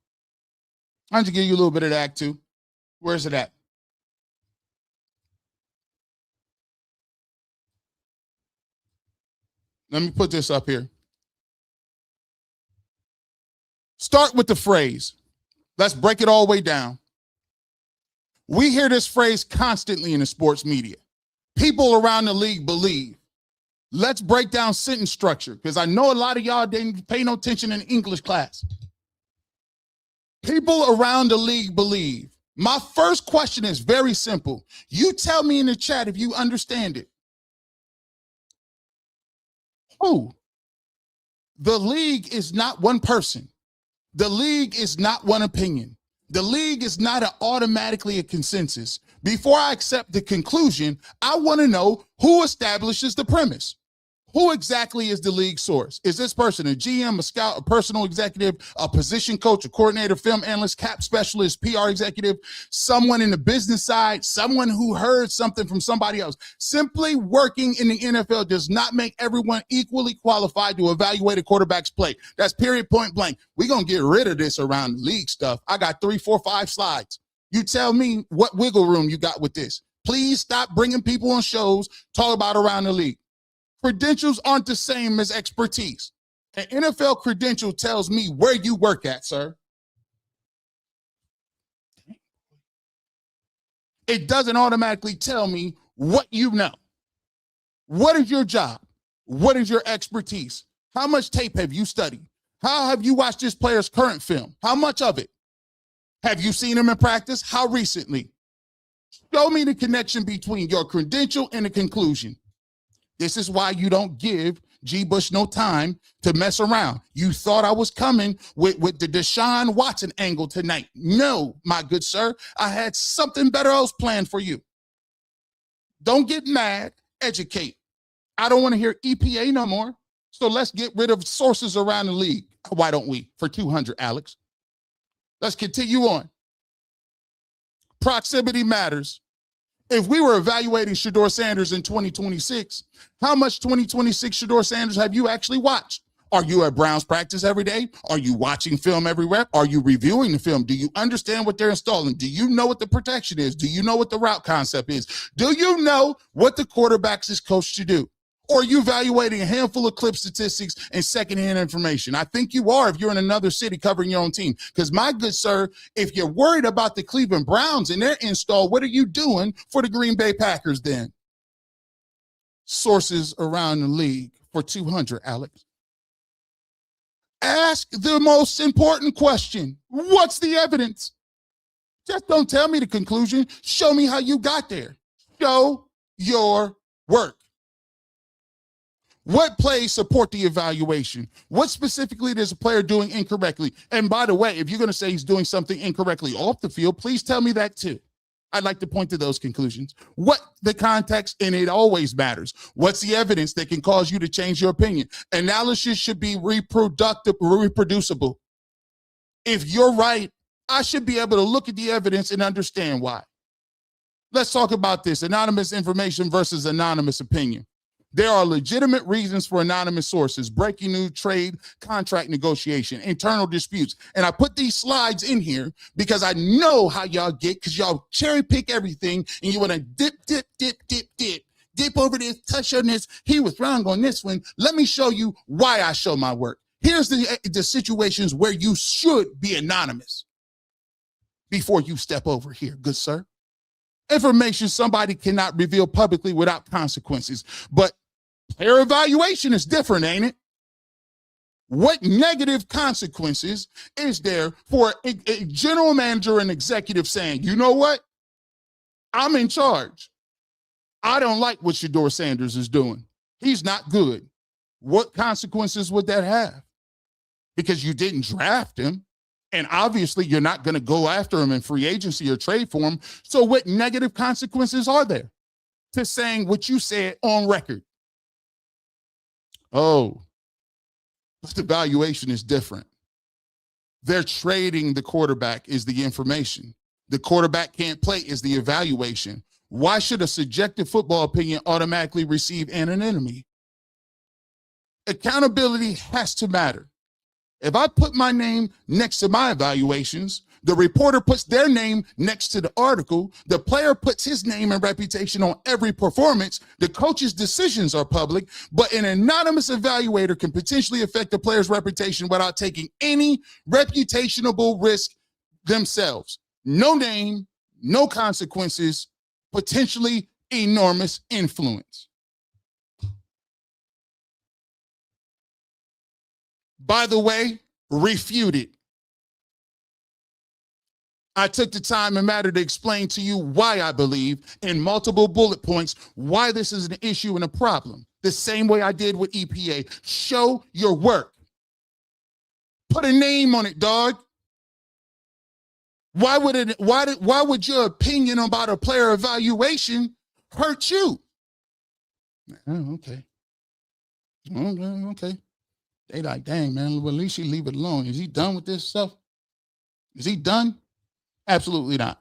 I'll just give you a little bit of the act 2. Where's it at? Let me put this up here. Start with the phrase. Let's break it all the way down. We hear this phrase constantly in the sports media. People around the league believe. Let's break down sentence structure, because I know a lot of y'all didn't pay no attention in English class. People around the league believe. My first question is very simple. You tell me in the chat if you understand it. Who? The league is not one person. The league is not one opinion. The league is not automatically a consensus. Before I accept the conclusion, I want to know who establishes the premise. Who exactly is the league source? Is this person a GM, a scout, a personal executive, a position coach, a coordinator, film analyst, cap specialist, PR executive, someone in the business side, someone who heard something from somebody else? Simply working in the NFL does not make everyone equally qualified to evaluate a quarterback's play. That's period, point blank. We're going to get rid of this around league stuff. I got 3, 4, 5 slides. You tell me what wiggle room you got with this. Please stop bringing people on shows, talk about around the league. Credentials aren't the same as expertise. An NFL credential tells me where you work at, sir. It doesn't automatically tell me what you know. What is your job? What is your expertise? How much tape have you studied? How have you watched this player's current film? How much of it? Have you seen him in practice? How recently? Show me the connection between your credential and the conclusion. This is why you don't give G. Bush no time to mess around. You thought I was coming with the Deshaun Watson angle tonight. No, my good sir. I had something better else planned for you. Don't get mad. Educate. I don't want to hear EPA no more. So let's get rid of sources around the league. Why don't we? For 200, Alex. Let's continue on. Proximity matters. If we were evaluating Shedeur Sanders in 2026, how much 2026 Shedeur Sanders have you actually watched? Are you at Browns practice every day? Are you watching film every rep? Are you reviewing the film? Do you understand what they're installing? Do you know what the protection is? Do you know what the route concept is? Do you know what the quarterback is coached to do? Or are you evaluating a handful of clip statistics and secondhand information? I think you are if you're in another city covering your own team. Because my good sir, if you're worried about the Cleveland Browns and their install, what are you doing for the Green Bay Packers then? Sources around the league for 200, Alex. Ask the most important question. What's the evidence? Just don't tell me the conclusion. Show me how you got there. Show your work. What plays support the evaluation? What specifically is a player doing incorrectly? And by the way, if you're going to say he's doing something incorrectly off the field, please tell me that too. I'd like to point to those conclusions. What the context, and it always matters. What's the evidence that can cause you to change your opinion? Analysis should be reproducible. If you're right, I should be able to look at the evidence and understand why. Let's talk about this, anonymous information versus anonymous opinion. There are legitimate reasons for anonymous sources, breaking news, trade, contract negotiation, internal disputes. And I put these slides in here because I know how y'all get, because y'all cherry pick everything and you want to dip over this, touch on this. He was wrong on this one. Let me show you why I show my work. Here's the situations where you should be anonymous before you step over here, good sir. Information somebody cannot reveal publicly without consequences. But player evaluation is different, ain't it? What negative consequences is there for a general manager and executive saying, you know what? I'm in charge. I don't like what Shedeur Sanders is doing. He's not good. What consequences would that have? Because you didn't draft him. And obviously, you're not going to go after him in free agency or trade for him. So what negative consequences are there to saying what you said on record? Oh, but the valuation is different. They're trading the quarterback is the information. The quarterback can't play is the evaluation. Why should a subjective football opinion automatically receive anonymity? Accountability has to matter. If I put my name next to my evaluations, the reporter puts their name next to the article, the player puts his name and reputation on every performance, the coach's decisions are public, but an anonymous evaluator can potentially affect the player's reputation without taking any reputational risk themselves. No name, no consequences, potentially enormous influence. By the way, refuted. I took the time and matter to explain to you why I believe in multiple bullet points, why this is an issue and a problem. The same way I did with EPA. Show your work. Put a name on it, dog. Why would your opinion about a player evaluation hurt you? Okay. They like, dang, man, well, at least you leave it alone. Is he done with this stuff? Is he done? Absolutely not.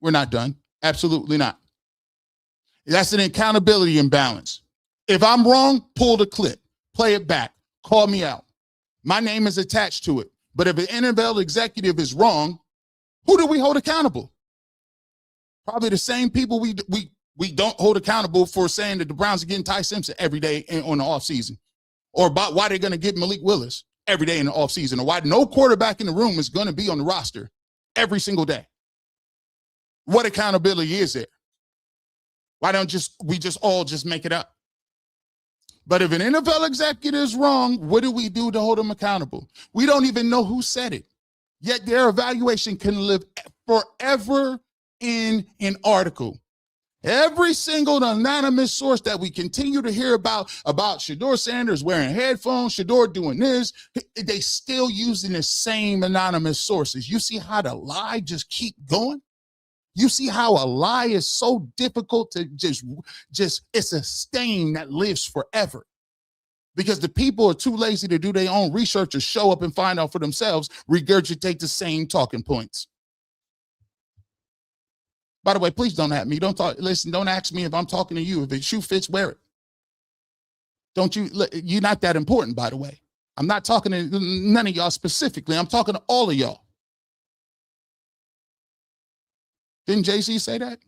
We're not done. Absolutely not. That's an accountability imbalance. If I'm wrong, pull the clip, play it back, call me out. My name is attached to it. But if an NFL executive is wrong, who do we hold accountable? Probably the same people we don't hold accountable for saying that the Browns are getting Ty Simpson every day on the offseason. Or about why they're going to get Malik Willis every day in the offseason, or why no quarterback in the room is going to be on the roster every single day. What accountability is there? Why don't we all make it up? But if an NFL executive is wrong, what do we do to hold them accountable? We don't even know who said it. Yet their evaluation can live forever in an article. Every single anonymous source that we continue to hear about Shedeur Sanders wearing headphones, Shedeur doing this, they still using the same anonymous sources. You see how the lie just keep going? You see how a lie is so difficult to just it's a stain that lives forever. Because the people are too lazy to do their own research or show up and find out for themselves, regurgitate the same talking points. By the way, please don't at me. Don't ask me if I'm talking to you. If the shoe fits, wear it. You're not that important, by the way. I'm not talking to none of y'all specifically. I'm talking to all of y'all. Didn't JC say that?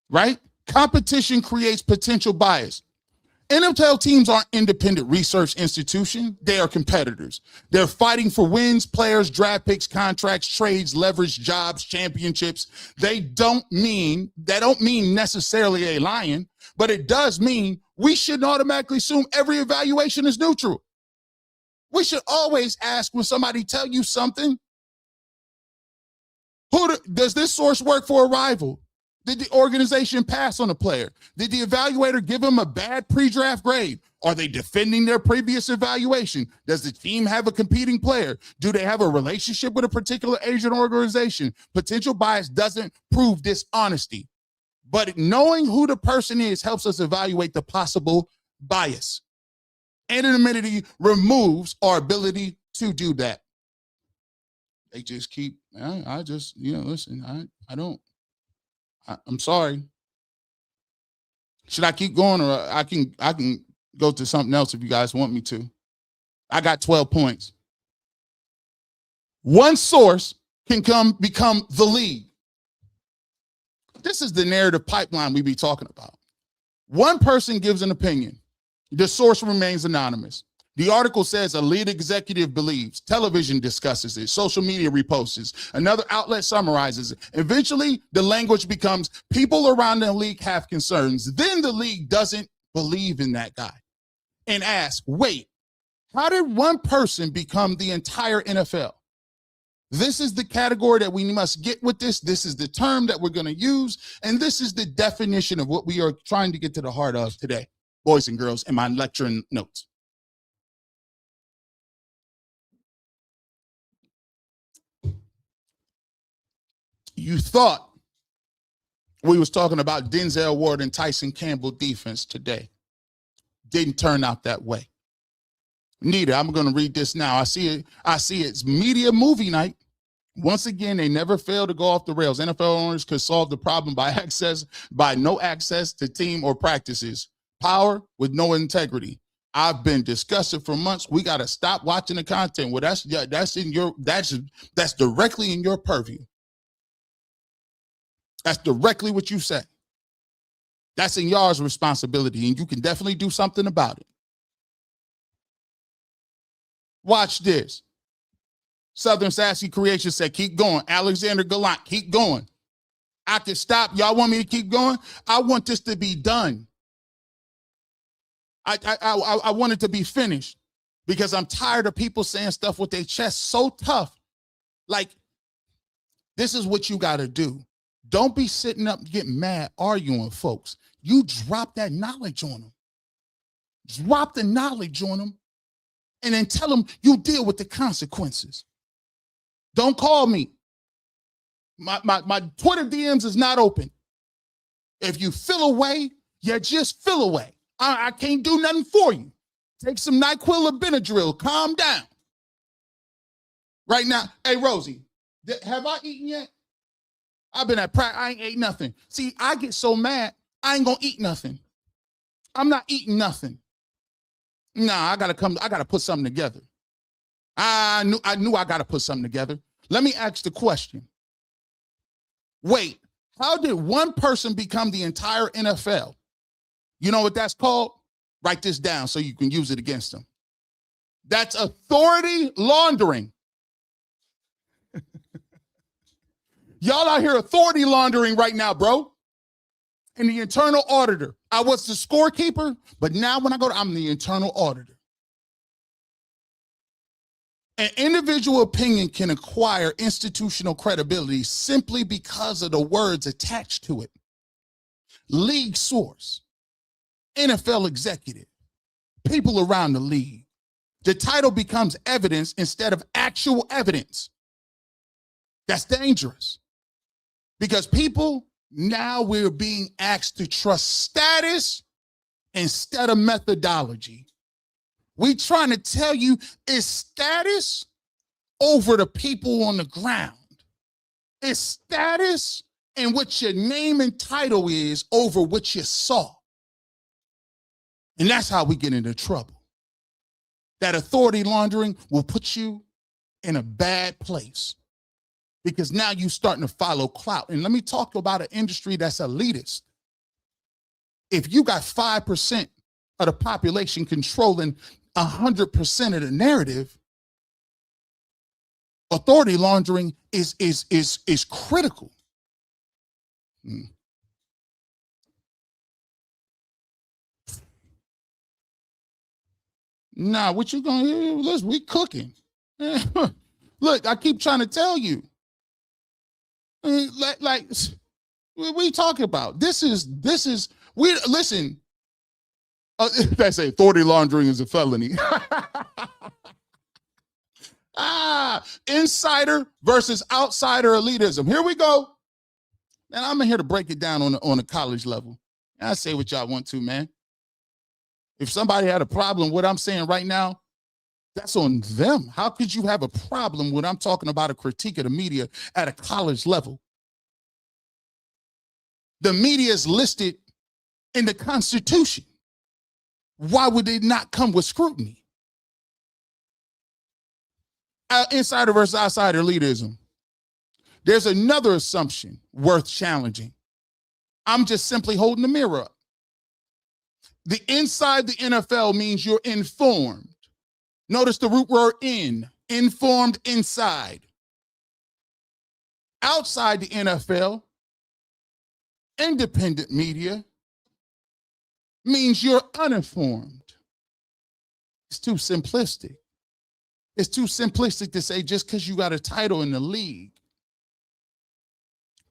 Right? Competition creates potential bias. NFL teams aren't independent research institutions. They are competitors. They're fighting for wins, players, draft picks, contracts, trades, leverage, jobs, championships. They don't mean necessarily a lion, but it does mean we shouldn't automatically assume every evaluation is neutral. We should always ask when somebody tell you something, does this source work for a rival? Did the organization pass on a player? Did the evaluator give him a bad pre-draft grade? Are they defending their previous evaluation? Does the team have a competing player? Do they have a relationship with a particular agent or organization? Potential bias doesn't prove dishonesty, but knowing who the person is helps us evaluate the possible bias. Anonymity removes our ability to do that. They just keep, I just, listen, I'm sorry. Should I keep going, or I can go to something else if you guys want me to? I got 12 points. One source can become the lead. This is the narrative pipeline we be talking about. One person gives an opinion. The source remains anonymous. The article says a lead executive believes, television discusses it, social media reposts it, another outlet summarizes it. Eventually, the language becomes people around the league have concerns. Then the league doesn't believe in that guy and asks, wait, how did one person become the entire NFL? This is the category that we must get with this. This is the term that we're going to use. And this is the definition of what we are trying to get to the heart of today, boys and girls, in my lecture notes. You thought we was talking about Denzel Ward and Tyson Campbell defense today. Didn't turn out that way. Neither. I'm going to read this now. I see it's media movie night. Once again, they never fail to go off the rails. NFL owners could solve the problem by no access to team or practices. Power with no integrity. I've been discussing for months. We got to stop watching the content. Well, that's directly in your purview. That's directly what you say. That's in y'all's responsibility, and you can definitely do something about it. Watch this. Southern Sassy Creation said, keep going. Alexander Gallant, keep going. I can stop. Y'all want me to keep going? I want this to be done. I want it to be finished because I'm tired of people saying stuff with their chest so tough. Like, this is what you got to do. Don't be sitting up getting mad, arguing, folks. You drop that knowledge on them. Drop the knowledge on them and then tell them you deal with the consequences. Don't call me. My Twitter DMs is not open. If you feel away, you just feel away. I can't do nothing for you. Take some NyQuil or Benadryl. Calm down. Right now, hey, Rosie, have I eaten yet? I've been at practice. I ain't ate nothing. See, I get so mad, I ain't gonna eat nothing. I'm not eating nothing. Nah, I gotta put something together. I knew I gotta put something together. Let me ask the question. Wait, how did one person become the entire NFL? You know what that's called? Write this down so you can use it against them. That's authority laundering. Y'all out here authority laundering right now, bro. And the internal auditor. I was the scorekeeper, but now when I go I'm the internal auditor. An individual opinion can acquire institutional credibility simply because of the words attached to it. League source, NFL executive, people around the league. The title becomes evidence instead of actual evidence. That's dangerous. Because people, now we're being asked to trust status instead of methodology. We trying to tell you it's status over the people on the ground. It's status and what your name and title is over what you saw. And that's how we get into trouble. That authority laundering will put you in a bad place because now you're starting to follow clout. And let me talk about an industry that's elitist. If you got 5% of the population controlling 100% of the narrative, authority laundering is critical. Nah, what you gonna hear? Listen, we cooking. Look, I keep trying to tell you. Like what we talking about? This is we listen. They say authority laundering is a felony. Insider versus outsider elitism. Here we go. And I'm here to break it down on a college level. And I say what y'all want to, man. If somebody had a problem with what I'm saying right now, that's on them. How could you have a problem when I'm talking about a critique of the media at a college level? The media is listed in the Constitution. Why would it not come with scrutiny? Insider versus outsider elitism. There's another assumption worth challenging. I'm just simply holding the mirror up. The inside the NFL means you're informed. Notice the root word informed inside. Outside the NFL, independent media means you're uninformed. It's too simplistic. It's too simplistic to say just because you got a title in the league,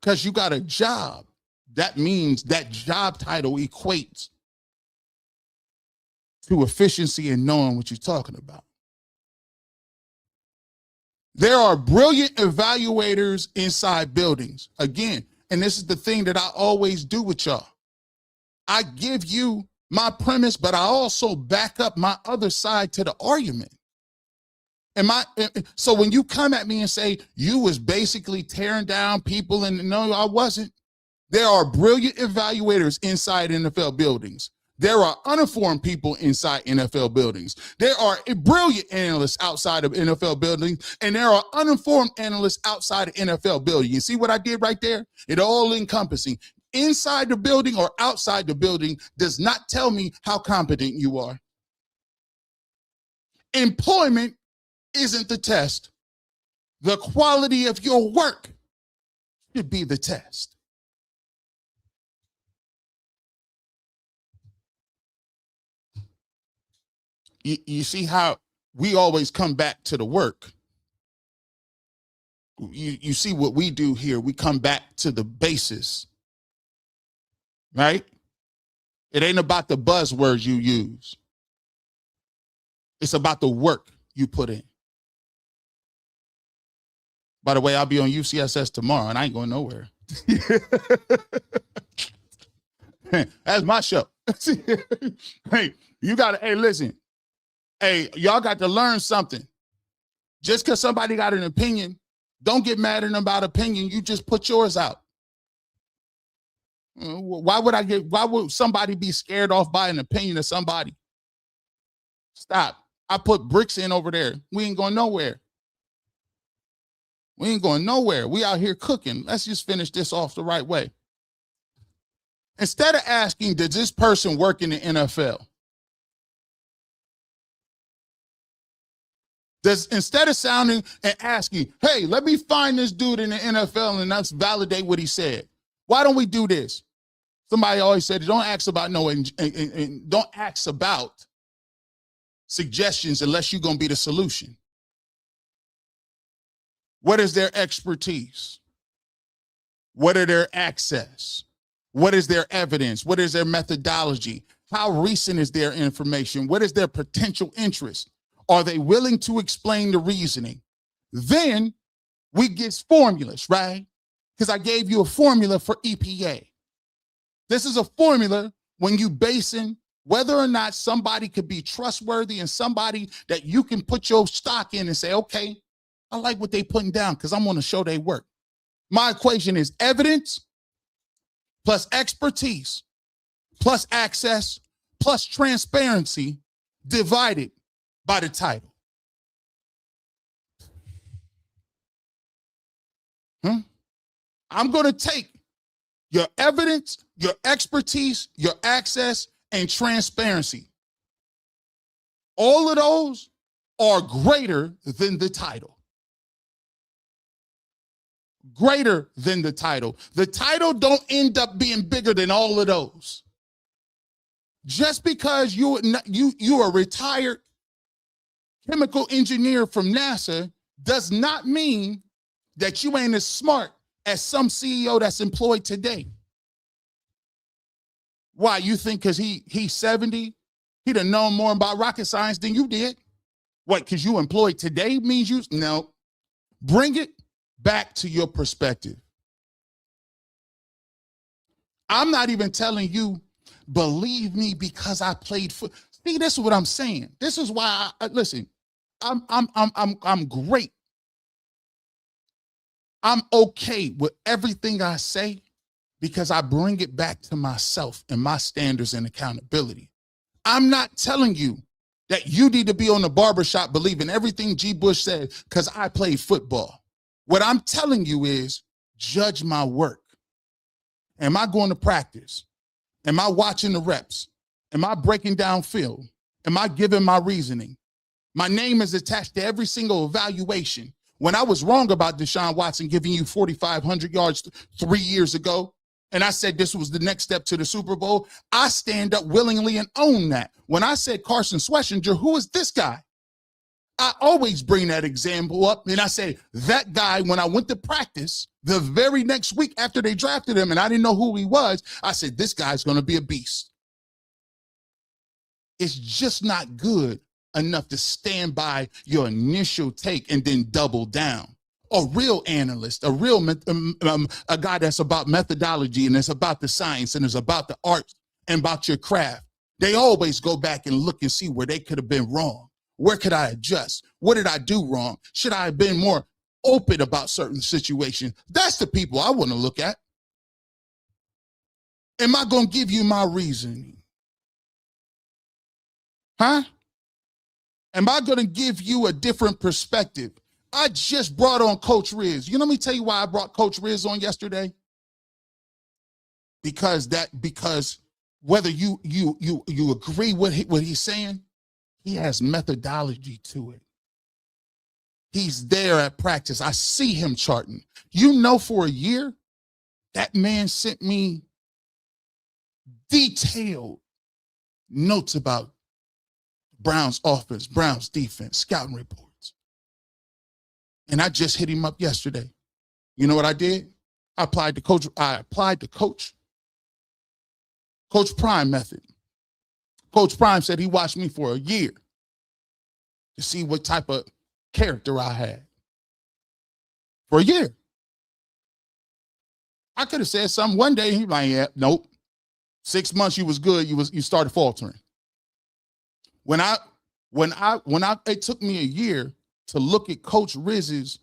because you got a job, that means that job title equates to efficiency and knowing what you're talking about. There are brilliant evaluators inside buildings. Again, and this is the thing that I always do with y'all. I give you my premise, but I also back up my other side to the argument. So when you come at me and say you was basically tearing down people, and no, I wasn't. There are brilliant evaluators inside NFL buildings. There are uninformed people inside NFL buildings. There are brilliant analysts outside of NFL buildings, and there are uninformed analysts outside of NFL buildings. You see what I did right there? It all encompassing. Inside the building or outside the building does not tell me how competent you are. Employment isn't the test. The quality of your work should be the test. You see how we always come back to the work. You see what we do here. We come back to the basis, right? It ain't about the buzzwords you use. It's about the work you put in. By the way, I'll be on UCSS tomorrow, and I ain't going nowhere. That's my show. Hey, you got to, hey, listen. Hey, y'all got to learn something. Just because somebody got an opinion, don't get mad at them about opinion. You just put yours out. Why would somebody be scared off by an opinion of somebody? Stop. I put bricks in over there. We ain't going nowhere. We ain't going nowhere. We out here cooking. Let's just finish this off the right way. Instead of asking, does this person work in the NFL? Instead of sounding and asking, hey, let me find this dude in the NFL and let's validate what he said. Why don't we do this? Somebody always said, don't ask about don't ask about suggestions unless you're going to be the solution. What is their expertise? What are their access? What is their evidence? What is their methodology? How recent is their information? What is their potential interest? Are they willing to explain the reasoning? Then we get formulas, right? Because I gave you a formula for EPA. This is a formula when you basing whether or not somebody could be trustworthy and somebody that you can put your stock in and say, okay, I like what they putting down because I'm going to show they work. My equation is evidence plus expertise plus access plus transparency divided by the title. I'm going to take your evidence, your expertise, your access, and transparency. All of those are greater than the title. Greater than the title. The title don't end up being bigger than all of those. Just because you're a retired chemical engineer from NASA does not mean that you ain't as smart as some CEO that's employed today. Why? You think because he's 70, he done known more about rocket science than you did? What, because you employed today means you? No. Bring it back to your perspective. I'm not even telling you, believe me, because I played football. See, this is what I'm saying. This is why listen, I'm great. I'm okay with everything I say because I bring it back to myself and my standards and accountability. I'm not telling you that you need to be on the barbershop believing everything G. Bush said because I played football. What I'm telling you is judge my work. Am I going to practice? Am I watching the reps? Am I breaking down film? Am I giving my reasoning? My name is attached to every single evaluation. When I was wrong about Deshaun Watson giving you 4,500 yards 3 years ago, and I said this was the next step to the Super Bowl, I stand up willingly and own that. When I said Carson Schlesinger, who is this guy? I always bring that example up, and I say that guy, when I went to practice the very next week after they drafted him and I didn't know who he was, I said, this guy's going to be a beast. It's just not good enough to stand by your initial take and then double down. A real analyst, a real a guy that's about methodology and it's about the science and it's about the art and about your craft. They always go back and look and see where they could have been wrong. Where could I adjust? What did I do wrong? Should I have been more open about certain situations? That's the people I want to look at. Am I going to give you my reasoning? Huh? Am I going to give you a different perspective? I just brought on Coach Riz. Let me tell you why I brought Coach Riz on yesterday. Because whether you agree with what he's saying, he has methodology to it. He's there at practice. I see him charting. For a year, that man sent me detailed notes about Browns offense, Browns defense, scouting reports. And I just hit him up yesterday. You know what I did? I applied the Coach Prime method. Coach Prime said he watched me for a year to see what type of character I had. For a year. I could have said something one day. He's like, yeah, nope. 6 months you was good. You started faltering. It took me a year to look at Coach Riz's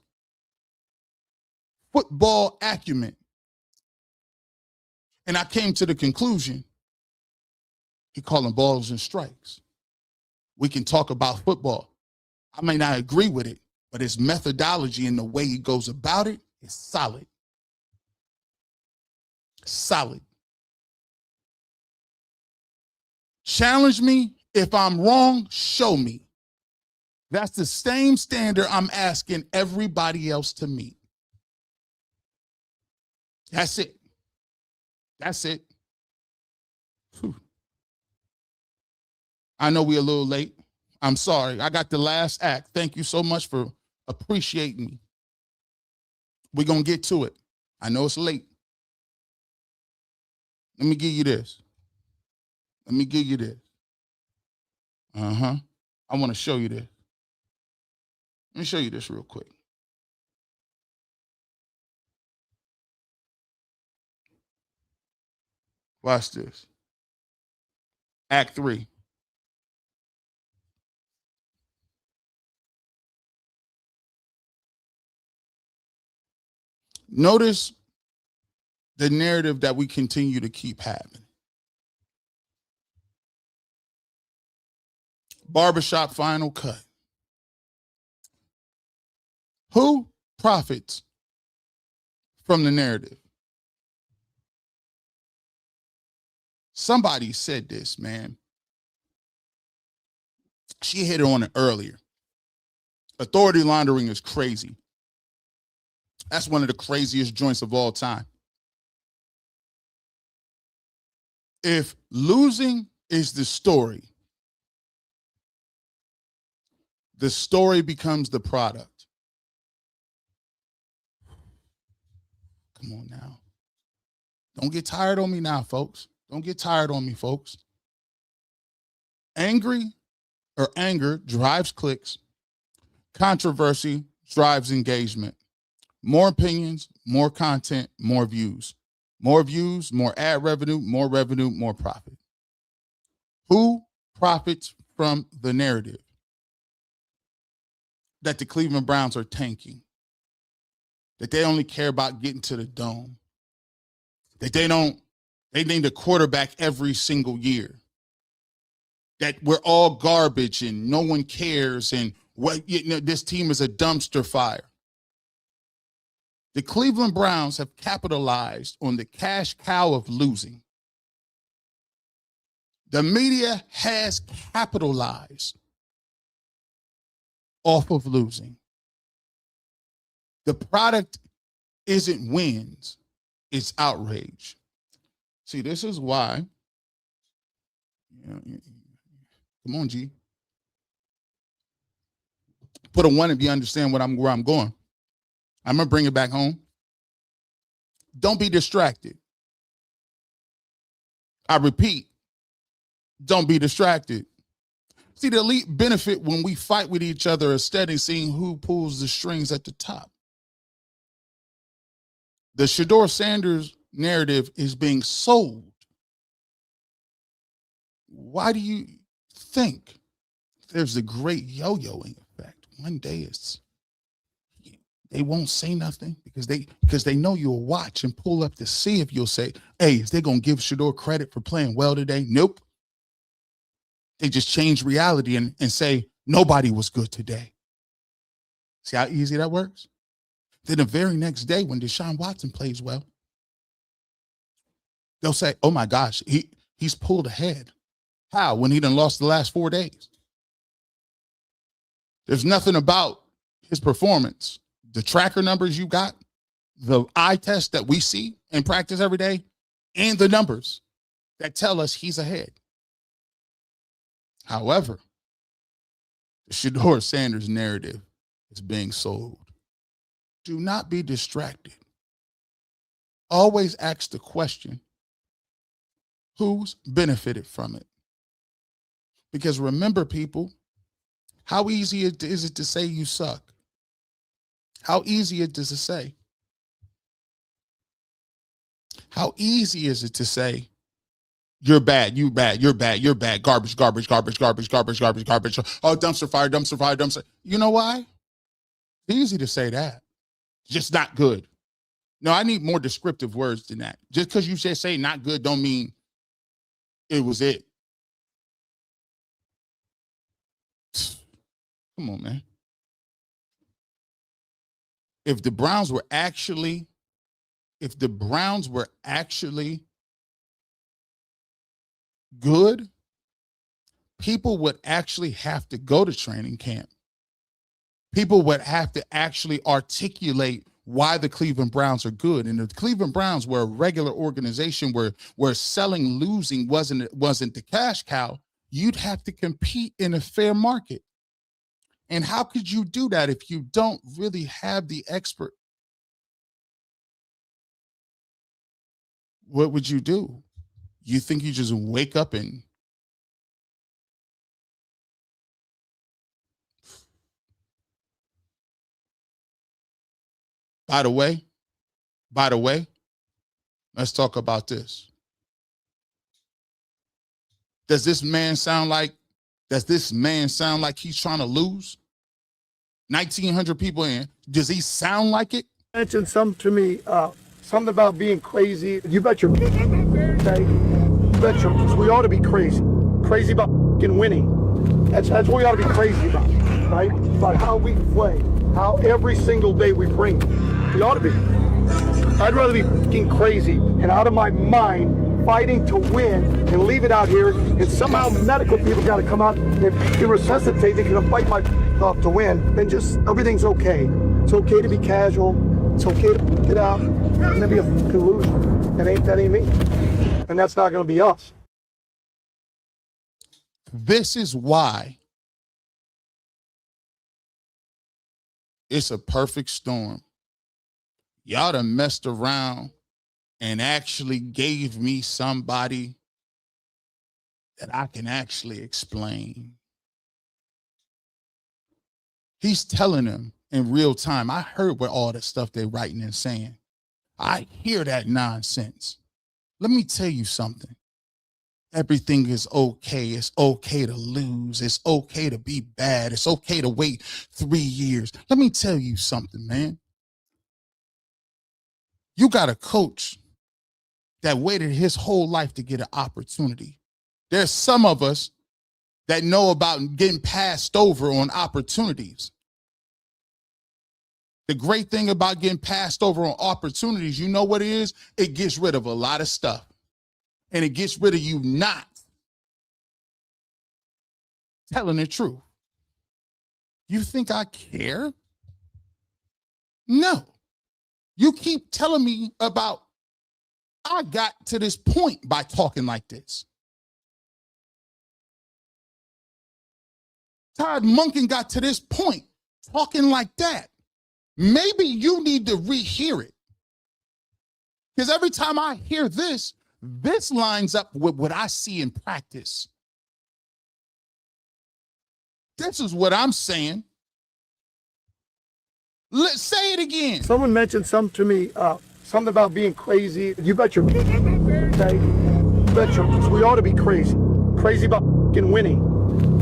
football acumen. And I came to the conclusion, he calling balls and strikes. We can talk about football. I may not agree with it, but his methodology and the way he goes about it is solid. Solid. Challenge me. If I'm wrong, show me. That's the same standard I'm asking everybody else to meet. That's it. That's it. Whew. I know we're a little late. I'm sorry. I got the last act. Thank you so much for appreciating me. We're going to get to it. I know it's late. Let me give you this. I want to show you this. Let me show you this real quick. Watch this. Act 3. Notice the narrative that we continue to keep having. Barbershop final cut. Who profits from the narrative? Somebody said this, man. She hit on it earlier. Authority laundering is crazy. That's one of the craziest joints of all time. If losing is the story becomes the product. Come on now. Don't get tired on me now, folks. Don't get tired on me, folks. Anger drives clicks. Controversy drives engagement. More opinions, more content, more views. More views, more ad revenue, more profit. Who profits from the narrative that the Cleveland Browns are tanking? That they only care about getting to the dome? That they need a quarterback every single year? That we're all garbage and no one cares and this team is a dumpster fire? The Cleveland Browns have capitalized on the cash cow of losing. The media has capitalized off of losing. The product isn't wins, it's outrage. See, this is why, come on, G. Put a 1 if you understand where I'm going. I'm going to bring it back home. Don't be distracted. I repeat, don't be distracted. See, the elite benefit when we fight with each other instead of seeing who pulls the strings at the top. The Shedeur Sanders narrative is being sold. Why do you think there's a great yo-yoing effect? One day they won't say nothing because they know you'll watch and pull up to see if you'll say, hey, is they going to give Shedeur credit for playing well today? Nope. They just change reality and say, nobody was good today. See how easy that works? Then the very next day when Deshaun Watson plays well, they'll say, oh my gosh, he's pulled ahead. How? When he done lost the last 4 days. There's nothing about his performance. The tracker numbers you got, the eye test that we see in practice every day, and the numbers that tell us he's ahead. However, the Shedeur Sanders narrative is being sold. Do not be distracted. Always ask the question, who's benefited from it? Because remember, people, how easy is it to say you suck? How easy it is to say? How easy is it to say, you're bad, you're bad, you're bad, you're bad, garbage, garbage, garbage, garbage, garbage, garbage, garbage. Oh, dumpster fire, dumpster fire, dumpster. You know why? It's easy to say that. Just not good. No, I need more descriptive words than that. Just because you say not good don't mean it was it. Come on, man. If the Browns were actually good, people would actually have to go to training camp. People would have to actually articulate why the Cleveland Browns are good. And if the Cleveland Browns were a regular organization where selling, losing wasn't the cash cow, you'd have to compete in a fair market. And how could you do that if you don't really have the expert? What would you do? You think you just wake up and By the way, let's talk about this. Does this man sound like he's trying to lose? 1,900 people in. Does he sound like it? Mentioned something to me, something about being crazy. You bet your okay? You bet your, we ought to be crazy about winning. That's what we ought to be crazy about, right? About how we play, how every single day we bring it. We ought to be. I'd rather be fucking crazy and out of my mind fighting to win and leave it out here, and somehow medical people got to come out and resuscitate. They're going to fight my off to win, then just everything's okay. It's okay to be casual. It's okay to get out and then be a fucking loser. That ain't me. And that's not going to be us. This is why it's a perfect storm. Y'all done messed around and actually gave me somebody that I can actually explain. He's telling them in real time. I heard what all the stuff they're writing and saying. I hear that nonsense. Let me tell you something. Everything is okay. It's okay to lose. It's okay to be bad. It's okay to wait 3 years. Let me tell you something, man. You got a coach that waited his whole life to get an opportunity. There's some of us that know about getting passed over on opportunities. The great thing about getting passed over on opportunities, you know what it is? It gets rid of a lot of stuff. And it gets rid of you not telling the truth. You think I care? No. You keep telling me about I got to this point by talking like this. Todd Monken got to this point talking like that. Maybe you need to rehear it. Because every time I hear this lines up with what I see in practice. This is what I'm saying. Let's say it again. Someone mentioned something to me, something about being crazy. You bet your okay? You bet your, we ought to be crazy. Crazy about fucking winning.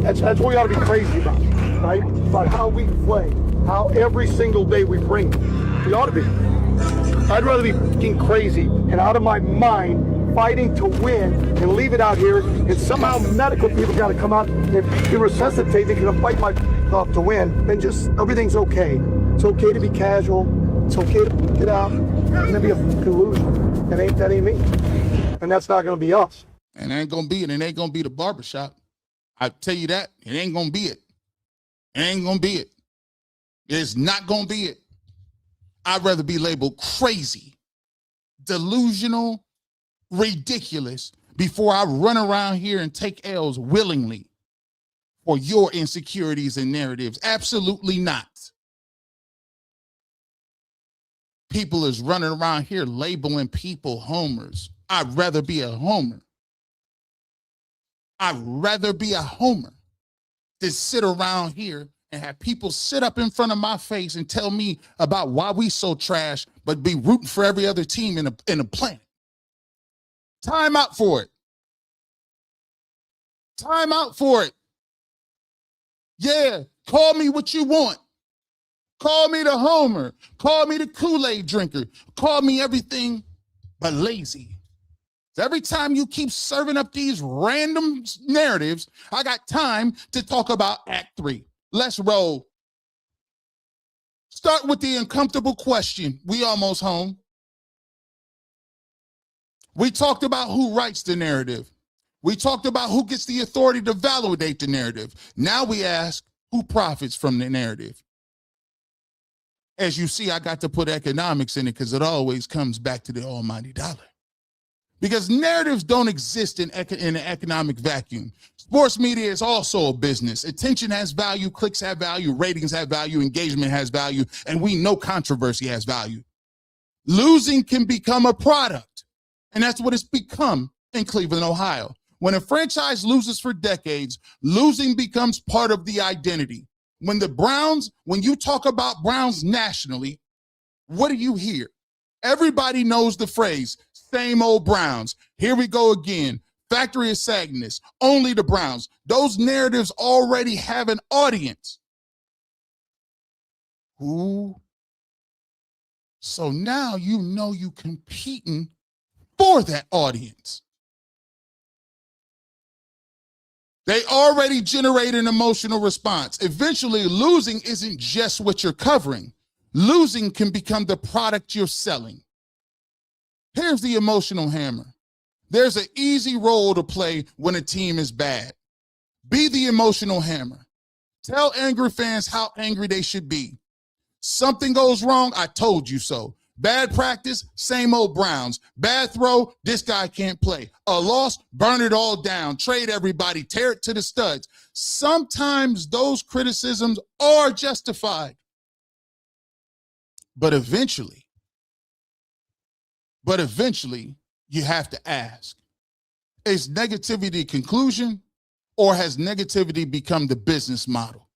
That's what we ought to be crazy about, right? About how we play, how every single day we bring it. We ought to be. I'd rather be fucking crazy and out of my mind fighting to win and leave it out here, and somehow medical people got to come out and resuscitate. They're going to fight my off to win, then just everything's okay. It's okay to be casual. It's okay to get out and then be a fucking loser. That ain't me. And that's not going to be us. And it ain't going to be it. It ain't going to be the barbershop. I tell you that. It ain't going to be it. It ain't going to be it. It's not going to be it. I'd rather be labeled crazy, delusional, ridiculous before I run around here and take L's willingly for your insecurities and narratives. Absolutely not. People is running around here labeling people homers. I'd rather be a homer. I'd rather be a homer than sit around here and have people sit up in front of my face and tell me about why we so trash, but be rooting for every other team in a planet. Time out for it. Time out for it. Yeah, call me what you want. Call me the homer. Call me the Kool-Aid drinker. Call me everything but lazy. Every time you keep serving up these random narratives, I got time to talk about Act 3. Let's roll. Start with the uncomfortable question. We almost home. We talked about who writes the narrative. We talked about who gets the authority to validate the narrative. Now we ask who profits from the narrative. As you see, I got to put economics in it because it always comes back to the almighty dollar. Because narratives don't exist in an economic vacuum. Sports media is also a business. Attention has value, clicks have value, ratings have value, engagement has value, and we know controversy has value. Losing can become a product, and that's what it's become in Cleveland, Ohio. When a franchise loses for decades, losing becomes part of the identity. When you talk about Browns nationally, what do you hear? Everybody knows the phrase, same old Browns. Here we go again. Factory of sadness. Only the Browns. Those narratives already have an audience. Ooh. So now you know you competing for that audience. They already generate an emotional response. Eventually, losing isn't just what you're covering. Losing can become the product you're selling. Here's the emotional hammer. There's an easy role to play when a team is bad. Be the emotional hammer. Tell angry fans how angry they should be. Something goes wrong, I told you so. Bad practice, same old Browns. Bad throw, this guy can't play. A loss, burn it all down. Trade everybody, tear it to the studs. Sometimes those criticisms are justified. But eventually, you have to ask, is negativity a conclusion, or has negativity become the business model?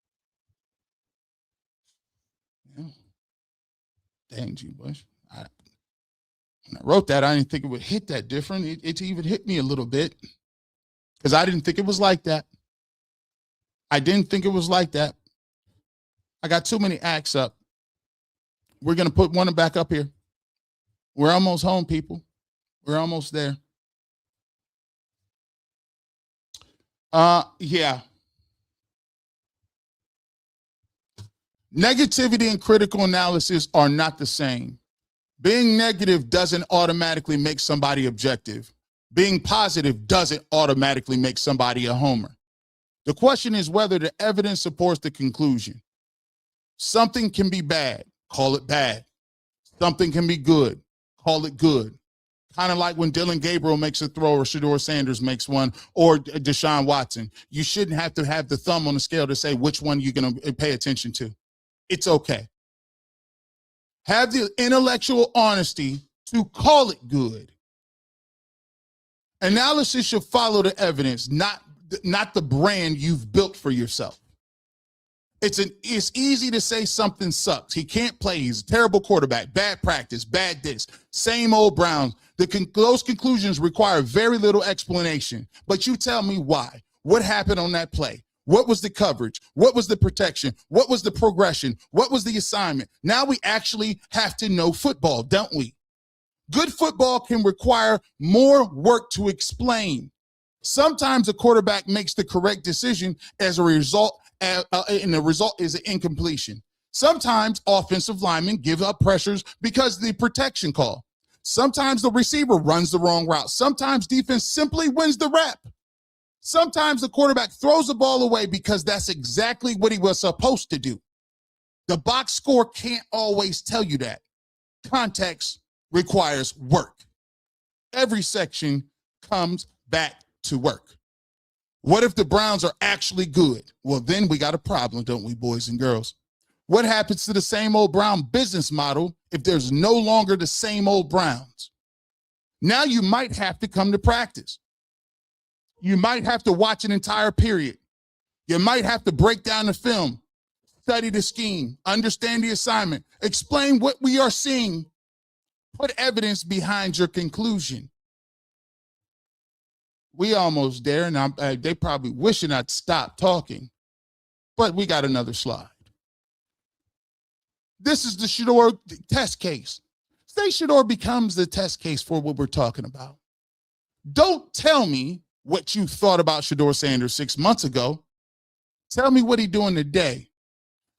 Dang, G. Bush. When I wrote that, I didn't think it would hit that different. It even hit me a little bit because I didn't think it was like that. I didn't think it was like that. I got too many acts up. We're going to put one back up here. We're almost home, people. We're almost there. Yeah. Negativity and critical analysis are not the same. Being negative doesn't automatically make somebody objective. Being positive doesn't automatically make somebody a homer. The question is whether the evidence supports the conclusion. Something can be bad, call it bad. Something can be good, call it good. Kind of like when Dylan Gabriel makes a throw or Shedeur Sanders makes one or Deshaun Watson. You shouldn't have to have the thumb on the scale to say which one you're going to pay attention to. It's okay. Have the intellectual honesty to call it good. Analysis should follow the evidence, not the brand you've built for yourself. It's easy to say something sucks. He can't play. He's a terrible quarterback. Bad practice. Bad this. Same old Browns. Those conclusions require very little explanation. But you tell me why. What happened on that play? What was the coverage? What was the protection? What was the progression? What was the assignment? Now we actually have to know football, don't we? Good football can require more work to explain. Sometimes a quarterback makes the correct decision as a result, and the result is an incompletion. Sometimes offensive linemen give up pressures because of the protection call. Sometimes the receiver runs the wrong route. Sometimes defense simply wins the rep. Sometimes the quarterback throws the ball away because that's exactly what he was supposed to do. The box score can't always tell you that. Context requires work. Every section comes back to work. What if the Browns are actually good? Well, then we got a problem, don't we, boys and girls? What happens to the same old Brown business model if there's no longer the same old Browns? Now you might have to come to practice. You might have to watch an entire period. You might have to break down the film, study the scheme, understand the assignment, explain what we are seeing, put evidence behind your conclusion. We almost there, and they probably wishing I'd stop talking, but we got another slide. This is the Shedeur test case. Say Shedeur becomes the test case for what we're talking about. Don't tell me what you thought about Shedeur Sanders 6 months ago. Tell me what he's doing today.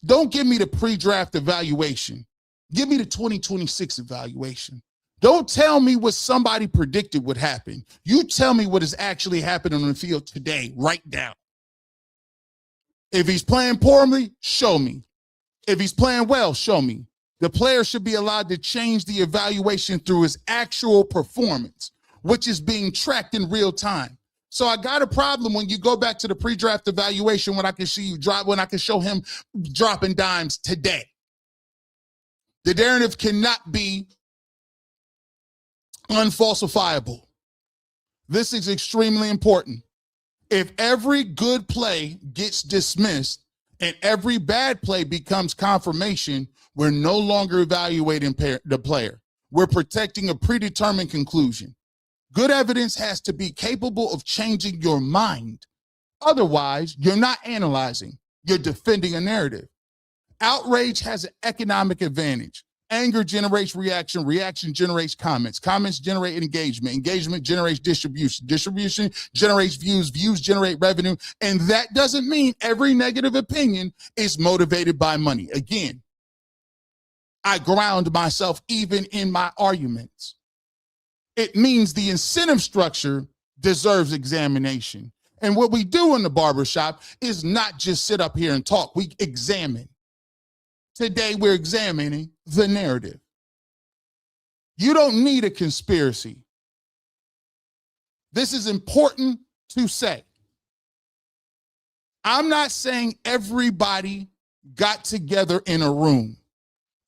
Don't give me the pre-draft evaluation. Give me the 2026 evaluation. Don't tell me what somebody predicted would happen. You tell me what is actually happening on the field today, right now. If he's playing poorly, show me. If he's playing well, show me. The player should be allowed to change the evaluation through his actual performance, which is being tracked in real time. So I got a problem when you go back to the pre-draft evaluation when I can see you drop, when I can show him dropping dimes today. The narrative cannot be unfalsifiable. This is extremely important. If every good play gets dismissed and every bad play becomes confirmation, we're no longer evaluating the player. We're protecting a predetermined conclusion. Good evidence has to be capable of changing your mind. Otherwise, you're not analyzing. You're defending a narrative. Outrage has an economic advantage. Anger generates reaction. Reaction generates comments. Comments generate engagement. Engagement generates distribution. Distribution generates views. Views generate revenue. And that doesn't mean every negative opinion is motivated by money. Again, I ground myself even in my arguments. It means the incentive structure deserves examination. And what we do in the barbershop is not just sit up here and talk. We examine. Today, we're examining the narrative. You don't need a conspiracy. This is important to say. I'm not saying everybody got together in a room.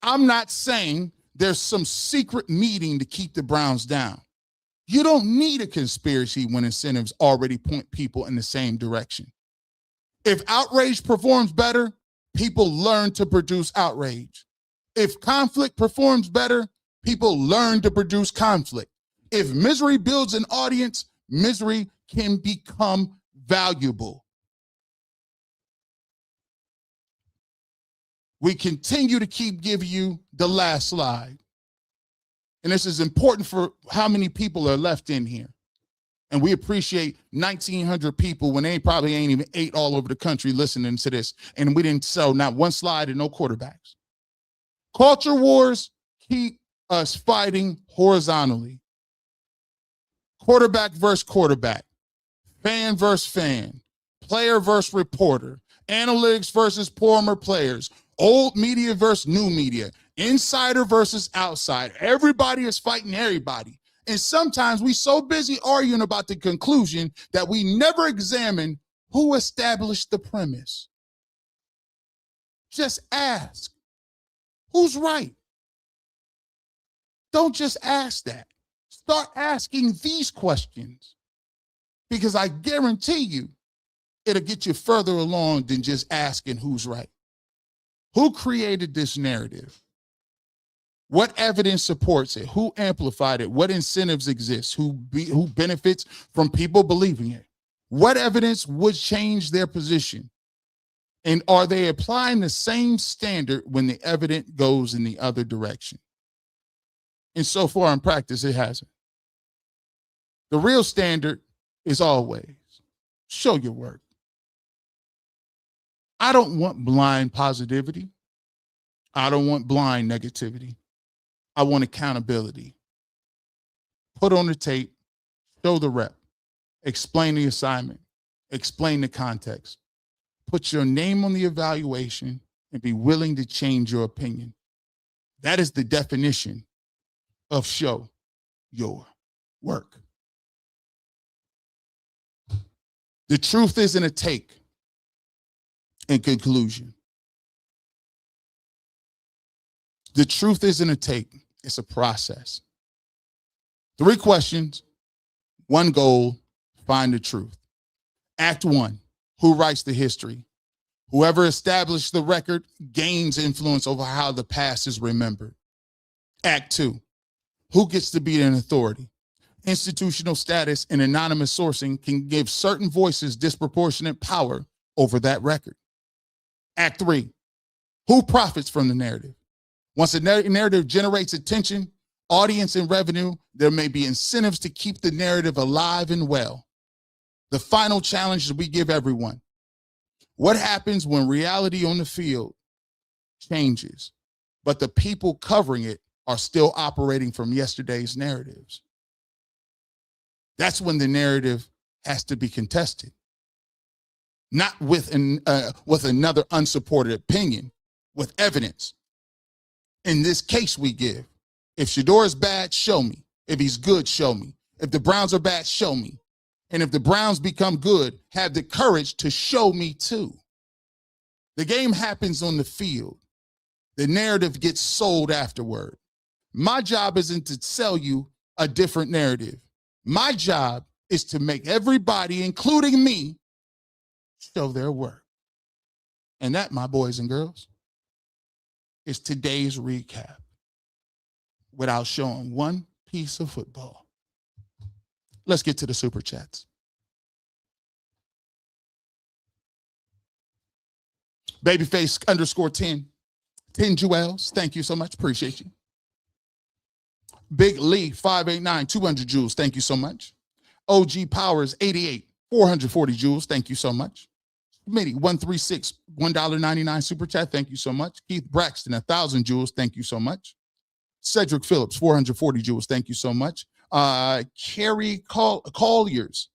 I'm not saying there's some secret meeting to keep the Browns down. You don't need a conspiracy when incentives already point people in the same direction. If outrage performs better, people learn to produce outrage. If conflict performs better, people learn to produce conflict. If misery builds an audience, misery can become valuable. We continue to keep giving you the last slide. And this is important for how many people are left in here. And we appreciate 1,900 people when they probably ain't even 8 all over the country listening to this. And we didn't sell not one slide and no quarterbacks. Culture wars keep us fighting horizontally. Quarterback versus quarterback. Fan versus fan. Player versus reporter. Analytics versus former players. Old media versus new media. Insider versus outside. Everybody is fighting everybody. And sometimes we so busy arguing about the conclusion that we never examine who established the premise. Just ask, who's right? Don't just ask that. Start asking these questions, because I guarantee you it'll get you further along than just asking who's right. Who created this narrative? What evidence supports it? Who amplified it? What incentives exist? Who benefits from people believing it? What evidence would change their position? And are they applying the same standard when the evidence goes in the other direction? And so far in practice, it hasn't. The real standard is always show your work. I don't want blind positivity. I don't want blind negativity. I want accountability. Put on the tape, show the rep, explain the assignment, explain the context, put your name on the evaluation, and be willing to change your opinion. That is the definition of show your work. The truth isn't a take. In conclusion, the truth isn't a take, it's a process. 3 questions, 1 goal, find the truth. Act 1, who writes the history? Whoever established the record gains influence over how the past is remembered. Act 2, who gets to be an authority? Institutional status and anonymous sourcing can give certain voices disproportionate power over that record. Act 3, who profits from the narrative? Once a narrative generates attention, audience, and revenue, there may be incentives to keep the narrative alive and well. The final challenge that we give everyone: what happens when reality on the field changes, but the people covering it are still operating from yesterday's narratives? That's when the narrative has to be contested. Not with another unsupported opinion, with evidence. In this case we give, if Shedeur is bad, show me. If he's good, show me. If the Browns are bad, show me. And if the Browns become good, have the courage to show me too. The game happens on the field. The narrative gets sold afterward. My job isn't to sell you a different narrative. My job is to make everybody, including me, show their work. And that, my boys and girls, is today's recap without showing one piece of football. Let's get to the super chats. Babyface _10 10 Jewels, thank you so much. Appreciate you. Big Lee, 589, 200 joules. Thank you so much. OG Powers, 88, 440 joules. Thank you so much. Committee, 136, $1.99 super chat. Thank you so much. Keith Braxton, 1,000 joules. Thank you so much. Cedric Phillips, 440 joules. Thank you so much. Carrie Colliers,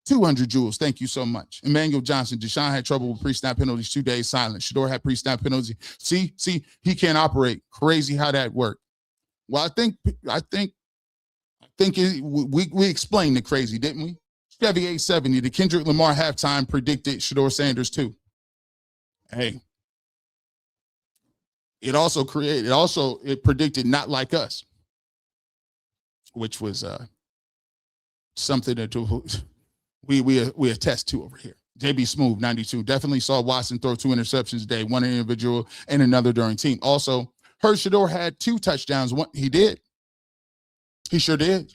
200 joules. Thank you so much. Emmanuel Johnson, Deshaun had trouble with pre-snap penalties, 2 days silent. Shedeur had pre-snap penalties. See, he can't operate. Crazy how that worked. Well, I think we explained the crazy, didn't we? Chevy 870, the Kendrick Lamar halftime predicted Shedeur Sanders too. Hey, it predicted not like us, which was something that we attest to over here. JB Smooth, 92, definitely saw Watson throw 2 interceptions today, one individual and another during team. Also, heard Shedeur had 2 touchdowns. He did. He sure did.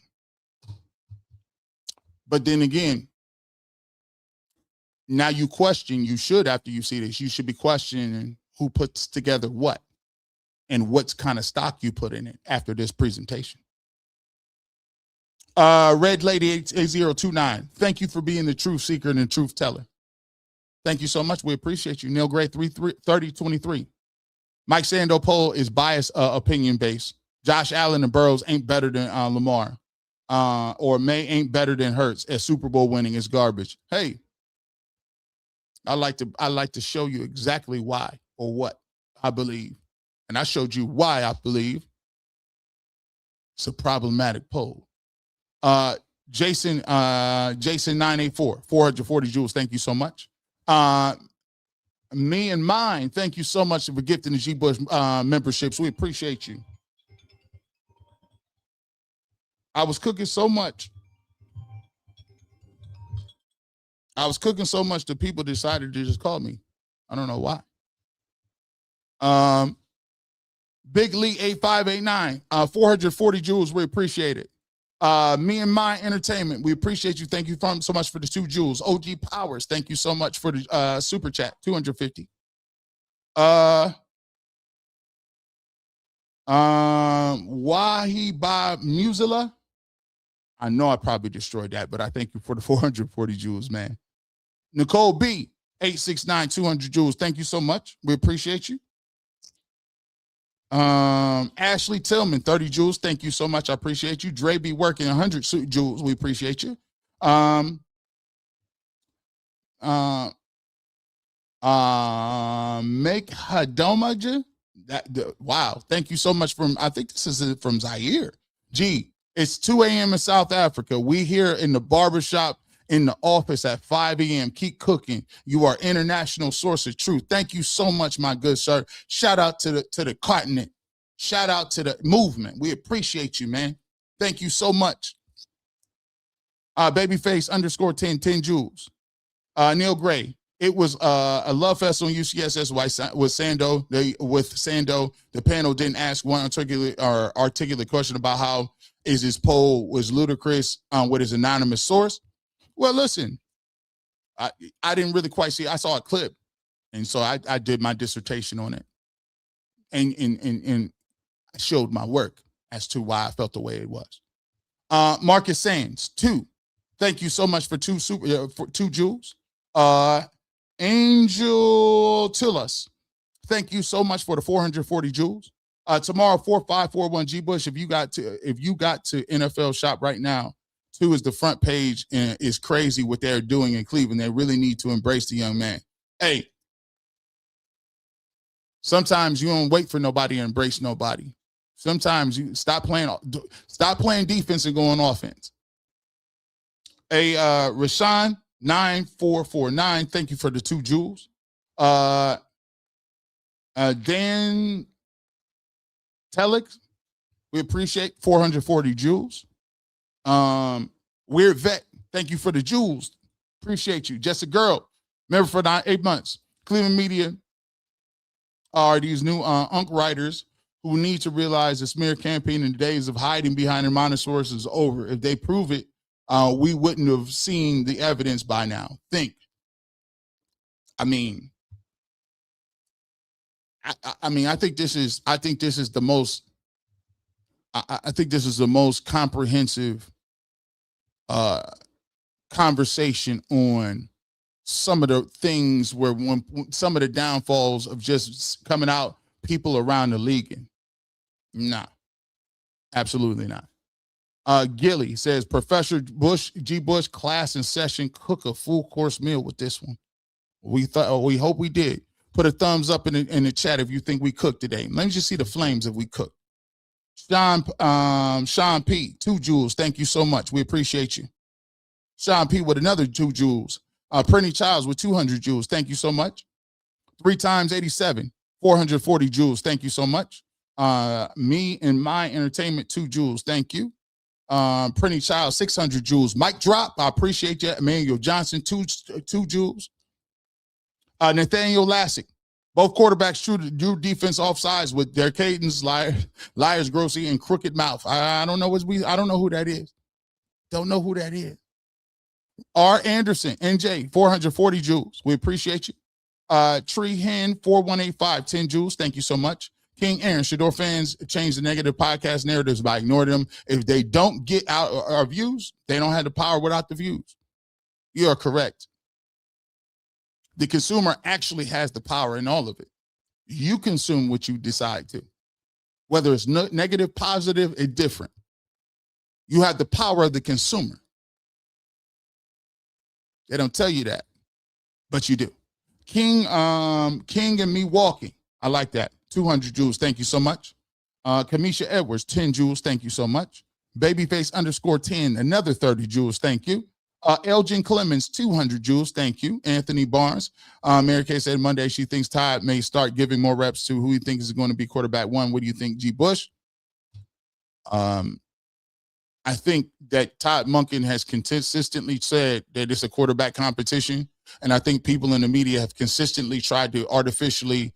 But then again, now you should, after you see this, you should be questioning who puts together what and what kind of stock you put in it after this presentation. Red Lady 8029, thank you for being the truth seeker and the truth teller. Thank you so much. We appreciate you. Neil Gray 3023. Mike Sando poll is biased, opinion based. Josh Allen and Burrows ain't better than Lamar. Or May ain't better than Hurts at Super Bowl winning is garbage. Hey, I like to show you exactly why or what I believe. And I showed you why I believe it's a problematic poll. Jason 984, 440 joules. Thank you so much. Me and mine, thank you so much for gifting the G Bush memberships. We appreciate you. I was cooking so much that people decided to just call me. I don't know why. Big Lee 8589, 440 joules. We appreciate it. Me and My Entertainment, we appreciate you. Thank you so much for the 2 joules. OG Powers, thank you so much for the super chat, 250. Wahi Ba Musila. I know I probably destroyed that, but I thank you for the 440 joules, man. Nicole B, 869, 200 joules. Thank you so much. We appreciate you. Ashley Tillman, 30 joules. Thank you so much. I appreciate you. Dre B working 100 joules. We appreciate you. Make Hadomaja. Wow. Thank you so much I think this is from Zaire. Gee. It's 2 a.m. in South Africa. We here in the barbershop in the office at 5 a.m. Keep cooking. You are international source of truth. Thank you so much, my good sir. Shout out to the continent. Shout out to the movement. We appreciate you, man. Thank you so much. Babyface _10 joules. Neil Gray. It was a love fest on UCSS with Sando. With Sando, the panel didn't ask one articulate question about how is his poll was ludicrous with his anonymous source. Well, listen, I didn't really quite see. I saw a clip, and so I did my dissertation on it, and I showed my work as to why I felt the way it was. Marcus Sands, 2. Thank you so much for 2 joules. Angel Tillis, thank you so much for the 440 joules. Tomorrow, 4541 G Bush. If you got to NFL Shop right now, 2 is the front page and is crazy what they're doing in Cleveland. They really need to embrace the young man. Hey, sometimes you don't wait for nobody to embrace nobody. Sometimes you stop playing defense and go on offense. Hey, Rashawn 9449, thank you for the 2 joules. Dan Telex, we appreciate 440 joules. Weird Vet, thank you for the joules. Appreciate you. Just a girl, member for 8 months. Cleveland Media are these new writers who need to realize the smear campaign in the days of hiding behind anonymous sources is over. If they prove it, we wouldn't have seen the evidence by now. I mean, I mean, I think this is the most comprehensive conversation on some of the things where when some of the downfalls of just coming out people around the league. Nah, absolutely not. Gilly says, Professor Bush, G. Bush, class in session, cook a full course meal with this one. We hope we did. Put a thumbs up in the chat if you think we cooked today. Let me just see the flames if we cooked. Sean P, 2 joules. Thank you so much. We appreciate you. Sean P with another 2 joules. Prenny Childs with 200 joules. Thank you so much. 3 times 87, 440 joules. Thank you so much. Me and my entertainment, 2 joules. Thank you. Prenny Child, 600 joules. Mic drop. I appreciate you. Emmanuel Johnson, 2 joules. Nathaniel Lassick. Both quarterbacks drew defense offsides with their cadence, liars, grossy, and crooked mouth. I don't know I don't know who that is. Don't know who that is. R. Anderson, NJ, 440 joules. We appreciate you. Tree Hen, 4185, 10 joules. Thank you so much. King Aaron, Shedeur fans change the negative podcast narratives by ignoring them. If they don't get out our views, they don't have the power without the views. You are correct. The consumer actually has the power in all of it. You consume what you decide to. Whether it's negative, positive, it's different. You have the power of the consumer. They don't tell you that, but you do. King and me walking. I like that. 200 joules. Thank you so much. Kamisha Edwards, 10 joules. Thank you so much. Babyface _10, another 30 joules. Thank you. Elgin Clemens, 200 joules. Thank you. Anthony Barnes. Mary Kay said Monday she thinks Todd may start giving more reps to who he thinks is going to be quarterback 1. What do you think, G. Bush? I think that Todd Monken has consistently said that it's a quarterback competition. And I think people in the media have consistently tried to artificially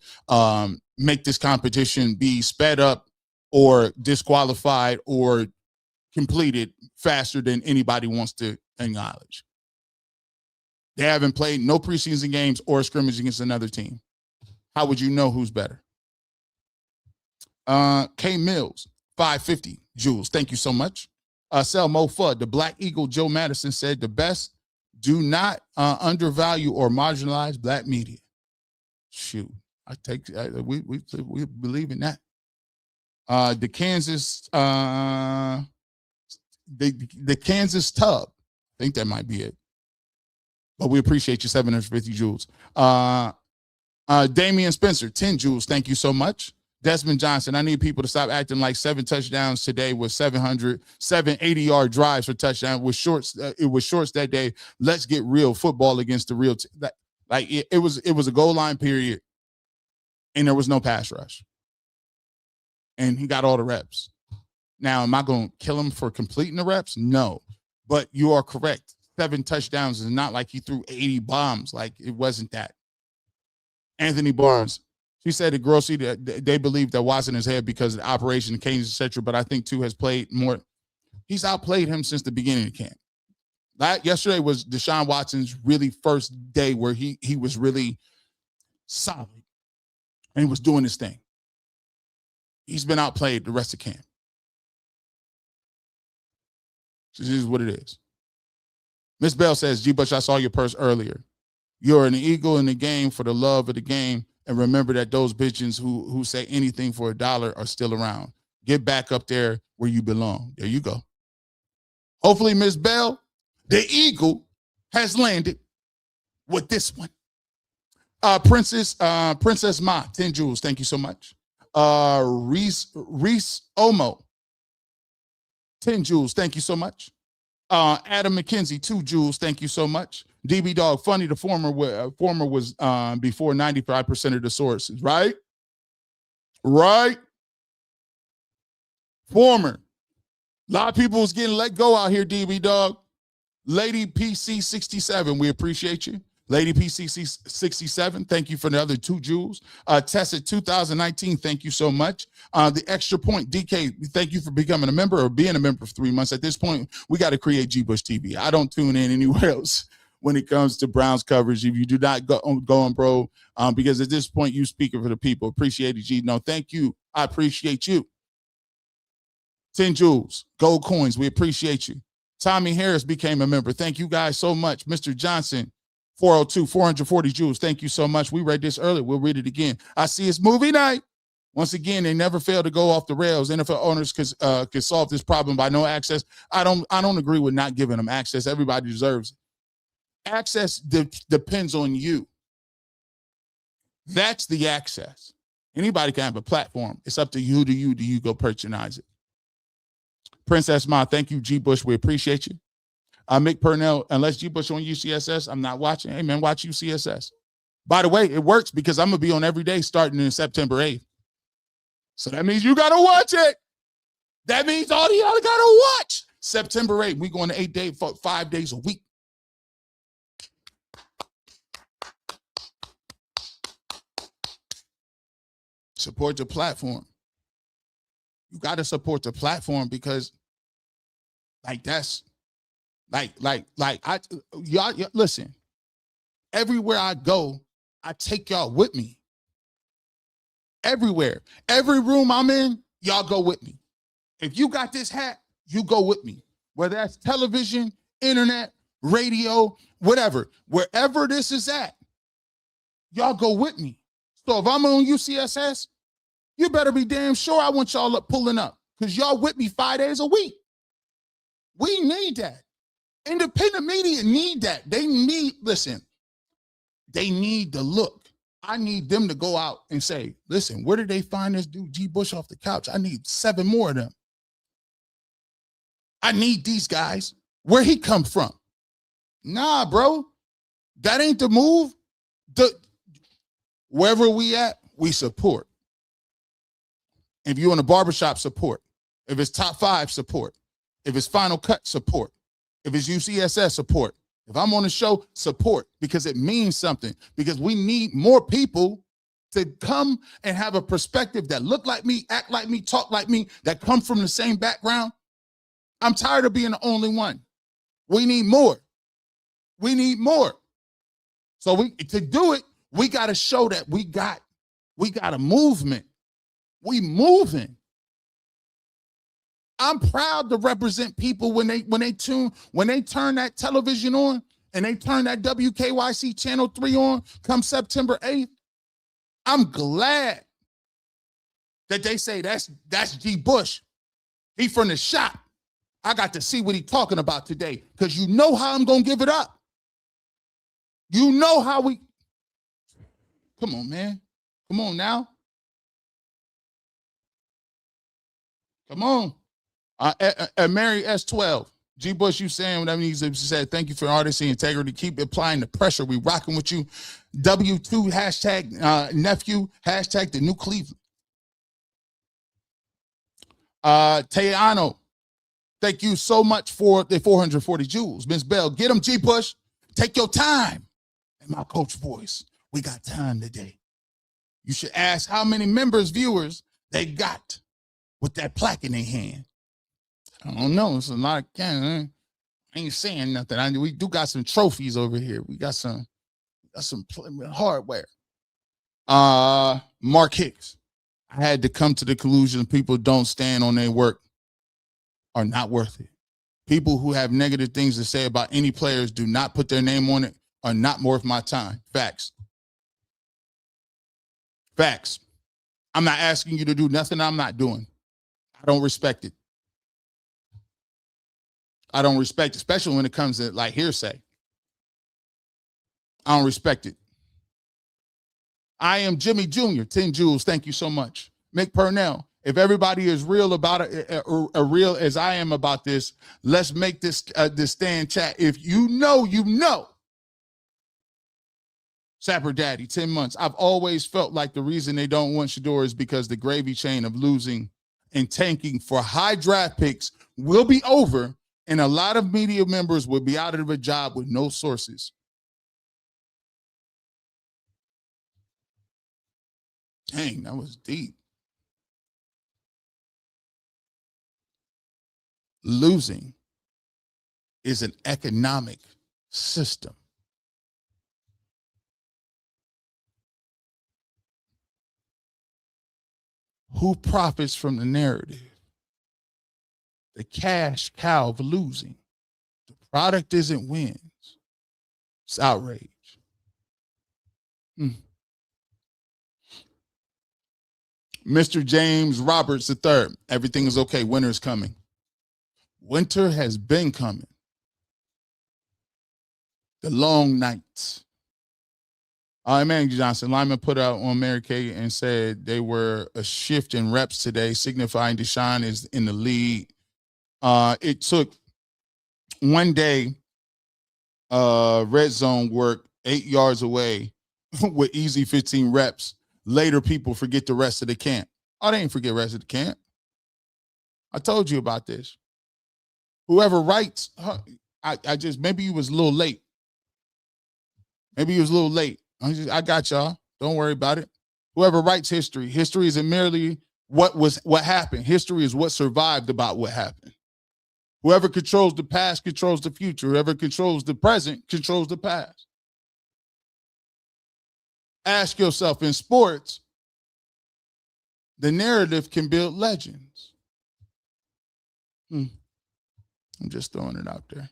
make this competition be sped up or disqualified or completed faster than anybody wants to acknowledge. They haven't played no preseason games or a scrimmage against another team. How would you know who's better? K Mills, 550 joules. Thank you so much. Sel Mo Fudd, the Black Eagle Joe Madison said the best, do not undervalue or marginalize black media. Shoot, we believe in that. The Kansas the Kansas Tub, I think that might be it. But we appreciate you, 750 joules. Damian Spencer, 10 joules. Thank you so much. Desmond Johnson, I need people to stop acting like 7 touchdowns today with 7 80-yard drives for touchdown. With shorts, it was shorts that day. Let's get real football against the real. It was a goal line period, and there was no pass rush, and he got all the reps. Now, am I going to kill him for completing the reps? No, but you are correct. 7 touchdowns is not like he threw 80 bombs. Like, it wasn't that. Anthony Barnes. She said that Grossi, they believe that Watson is ahead because of the operation, Canes, etc. But I think Two has played more. He's outplayed him since the beginning of camp. Yesterday was Deshaun Watson's really first day where he was really solid and he was doing his thing. He's been outplayed the rest of camp. This is what it is. Miss Bell says, G. Bush, I saw your purse earlier. You're an eagle in the game for the love of the game. And remember that those bitches who say anything for $1 are still around. Get back up there where you belong. There you go. Hopefully, Miss Bell, the eagle has landed with this one. Princess Ma, 10 joules. Thank you so much. Reese Omo, 10 joules. Thank you so much. Adam McKenzie, 2 joules. Thank you so much. DB Dog, funny, the former was before 95% of the sources, right? Right? Former. A lot of people was getting let go out here, DB Dog. Lady PC 67, we appreciate you. Lady PC 67, thank you for the other 2 joules. Tessa 2019, thank you so much. The extra point, DK, thank you for becoming a member or being a member for 3 months. At this point, we got to create G Bush TV. I don't tune in anywhere else. when it comes to Browns coverage. If you do not go on, bro, because at this point you speaking for the people. Appreciate it, G. No, thank you. I appreciate you. 10 jewels, gold coins. We appreciate you. Tommy Harris became a member. Thank you guys so much. Mr. Johnson, 402, 440 jewels. Thank you so much. We read this earlier. We'll read it again. I see it's movie night. Once again, they never fail to go off the rails. NFL owners could solve this problem by no access. I don't agree with not giving them access. Everybody deserves it. Access depends on you. That's the access. Anybody can have a platform. It's up to you. Do you go patronize it? Princess Ma, thank you, G. Bush. We appreciate you. Mick Purnell, unless G. Bush on UCSS, I'm not watching. Hey, man, watch UCSS. By the way, it works because I'm going to be on every day starting in September 8th. So that means you got to watch it. That means all of y'all got to watch. September 8th, we going to 8 days, 5 days a week. Support the platform. You got to support the platform because y'all listen, everywhere I go, I take y'all with me. Everywhere. Every room I'm in, y'all go with me. If you got this hat, you go with me. Whether that's television, internet, radio, whatever. Wherever this is at, y'all go with me. So if I'm on UCSS, you better be damn sure I want y'all up pulling up because y'all with me 5 days a week. We need that. Independent media need that. They need the look. I need them to go out and say, listen, where did they find this dude G. Bush off the couch? I need 7 more of them. I need these guys. Where he come from? Nah, bro. That ain't the move. Wherever we at, we support. If you're in a barbershop, support. If it's top 5, support. If it's Final Cut, support. If it's UCSS, support. If I'm on a show, support, because it means something, because we need more people to come and have a perspective that look like me, act like me, talk like me, that come from the same background. I'm tired of being the only one. We need more. We need more. So to do it, we got to show that we got a movement. We moving. I'm proud to represent people when they turn that television on and they turn that WKYC Channel 3 on come September 8th. I'm glad that they say that's G. Bush. He from the shop. I got to see what he talking about today because you know how I'm going to give it up. You know how we. Come on, man. Come on now. Come on. Mary S12. G. Bush, you saying what means? He said, thank you for artistry integrity. Keep applying the pressure. We rocking with you. W2 hashtag nephew, hashtag the new Cleveland. Tayano, thank you so much for the 440 jewels. Ms. Bell, get them, G. Bush. Take your time. In my coach voice, we got time today. You should ask how many members, viewers they got with that plaque in their hand. I don't know. It's a lot of I ain't saying nothing. We do got some trophies over here. We got some hardware. Mark Hicks. I had to come to the conclusion people don't stand on their work are not worth it. People who have negative things to say about any players do not put their name on it are not worth my time. Facts. Facts. I'm not asking you to do nothing I'm not doing. I don't respect it. I don't respect it, especially when it comes to like hearsay. I don't respect it. I am Jimmy Jr., 10 jewels. Thank you so much. Mick Purnell, if everybody is real about it, real as I am about this, let's make this stand chat. If you know, you know. Sapper Daddy, 10 months. I've always felt like the reason they don't want Shedeur is because the gravy chain of losing and tanking for high draft picks will be over, and a lot of media members will be out of a job with no sources. Dang, that was deep. Losing is an economic system. who profits from the narrative? The cash cow of losing. The product isn't wins. It's outrage. Mr. James Roberts III. Everything is okay. Winter is coming. Winter has been coming. The long nights. Emmanuel Johnson, lineman put out on Mary Kay and said they were a shift in reps today, signifying Deshaun is in the lead. It took one day red zone work 8 yards away with easy 15 reps. Later, people forget the rest of the camp. Oh, they didn't forget the rest of the camp. I told you about this. Whoever writes, maybe you was a little late. Maybe you was a little late. I got y'all. Don't worry about it. Whoever writes history isn't merely what happened. History is what survived about what happened. Whoever controls the past controls the future. Whoever controls the present controls the past. Ask yourself, in sports, the narrative can build legends. I'm just throwing it out there.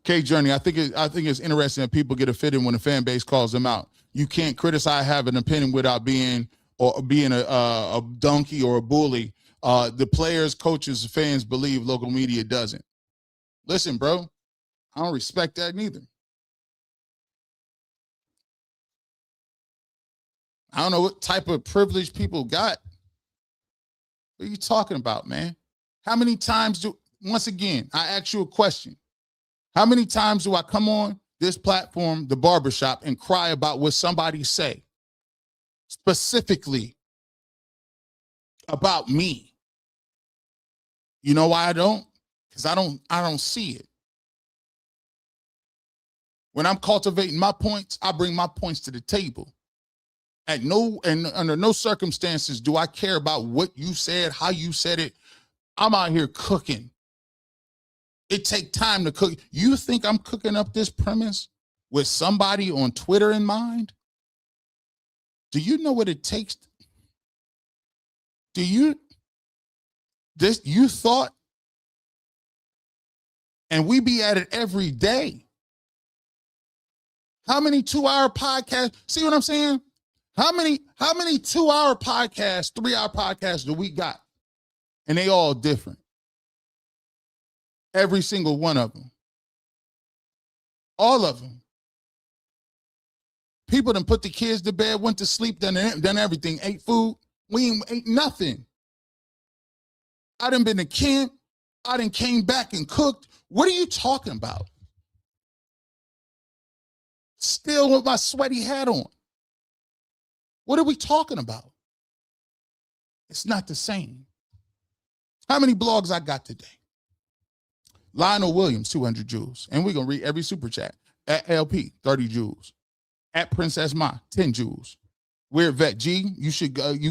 K Journey, I think it's interesting that people get offended when the fan base calls them out. You can't criticize, have an opinion without being a donkey or a bully. The players, coaches, fans believe local media doesn't. Listen, bro, I don't respect that neither. I don't know what type of privilege people got. What are you talking about, man? How many times once again, I ask you a question. How many times do I come on this platform, the Barbershop, and cry about what somebody say, specifically about me? You know why I don't? Because I don't see it. When I'm cultivating my points, I bring my points to the table. Under no circumstances do I care about what you said, how you said it. I'm out here cooking. It take time to cook. You think I'm cooking up this premise with somebody on Twitter in mind? Do you know what it takes? You thought, and we be at it every day. How many 2-hour podcasts? See what I'm saying? How many 2-hour podcasts, 3-hour podcasts do we got? And they all different. Every single one of them. All of them. People done put the kids to bed, went to sleep, done everything, ate food. We ain't nothing. I done been to camp. I done came back and cooked. What are you talking about? Still with my sweaty hat on. What are we talking about? It's not the same. How many blogs I got today? Lionel Williams, 200 jewels. And we're going to read every super chat. At LP, 30 jewels. At Princess Ma, 10 jewels. Weird Vet G, you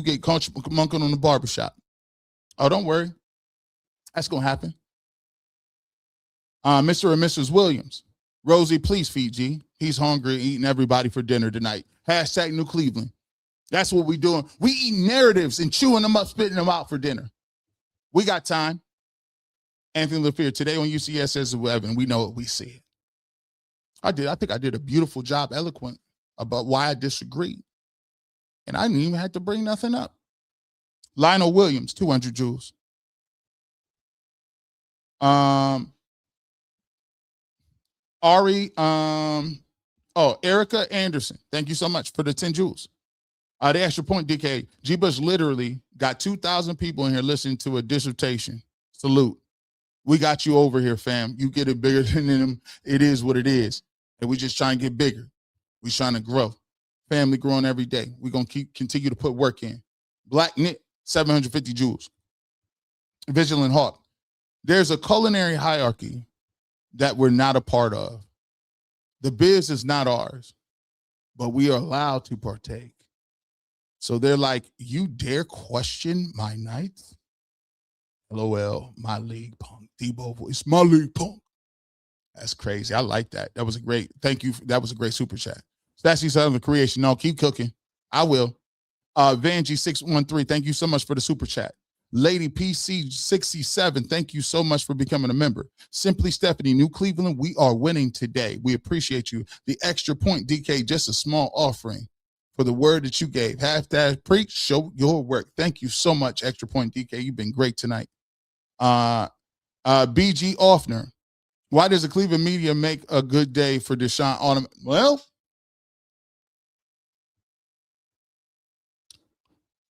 get Coach Munkin on the Barbershop. Oh, don't worry. That's going to happen. Mr. and Mrs. Williams. Rosie, please feed G. He's hungry, eating everybody for dinner tonight. Hashtag New Cleveland. That's what we doing. We eat narratives and chewing them up, spitting them out for dinner. We got time. Anthony LaFear, today on UCS as 11, we know what we see. I think I did a beautiful job, eloquent, about why I disagreed. And I didn't even have to bring nothing up. Lionel Williams, 200 jewels. Erica Anderson, thank you so much for the 10 jewels. The extra point, DK. G. Bush literally got 2,000 people in here listening to a dissertation. Salute. We got you over here, fam. You get it bigger than them. It is what it is. And we just trying to get bigger. We trying to grow. Family growing every day. We're going to continue to put work in. Black Knit, 750 jewels. Vigilant Hawk. There's a culinary hierarchy that we're not a part of. The biz is not ours, but we are allowed to partake. So they're like, you dare question my nights? LOL, my league punk. Debo voice, my league punk. That's crazy. I like that. That was a great, thank you. That was a great super chat. Sassy Southern Creation. No, keep cooking. I will. Vanji613, thank you so much for the super chat. Lady PC67, thank you so much for becoming a member. Simply Stephanie, New Cleveland, we are winning today. We appreciate you. The extra point, DK, just a small offering for the word that you gave. Half preach, show your work. Thank you so much, extra point, DK. You've been great tonight. BG Offner, why does the Cleveland media make a good day for Deshaun Autumn? Well,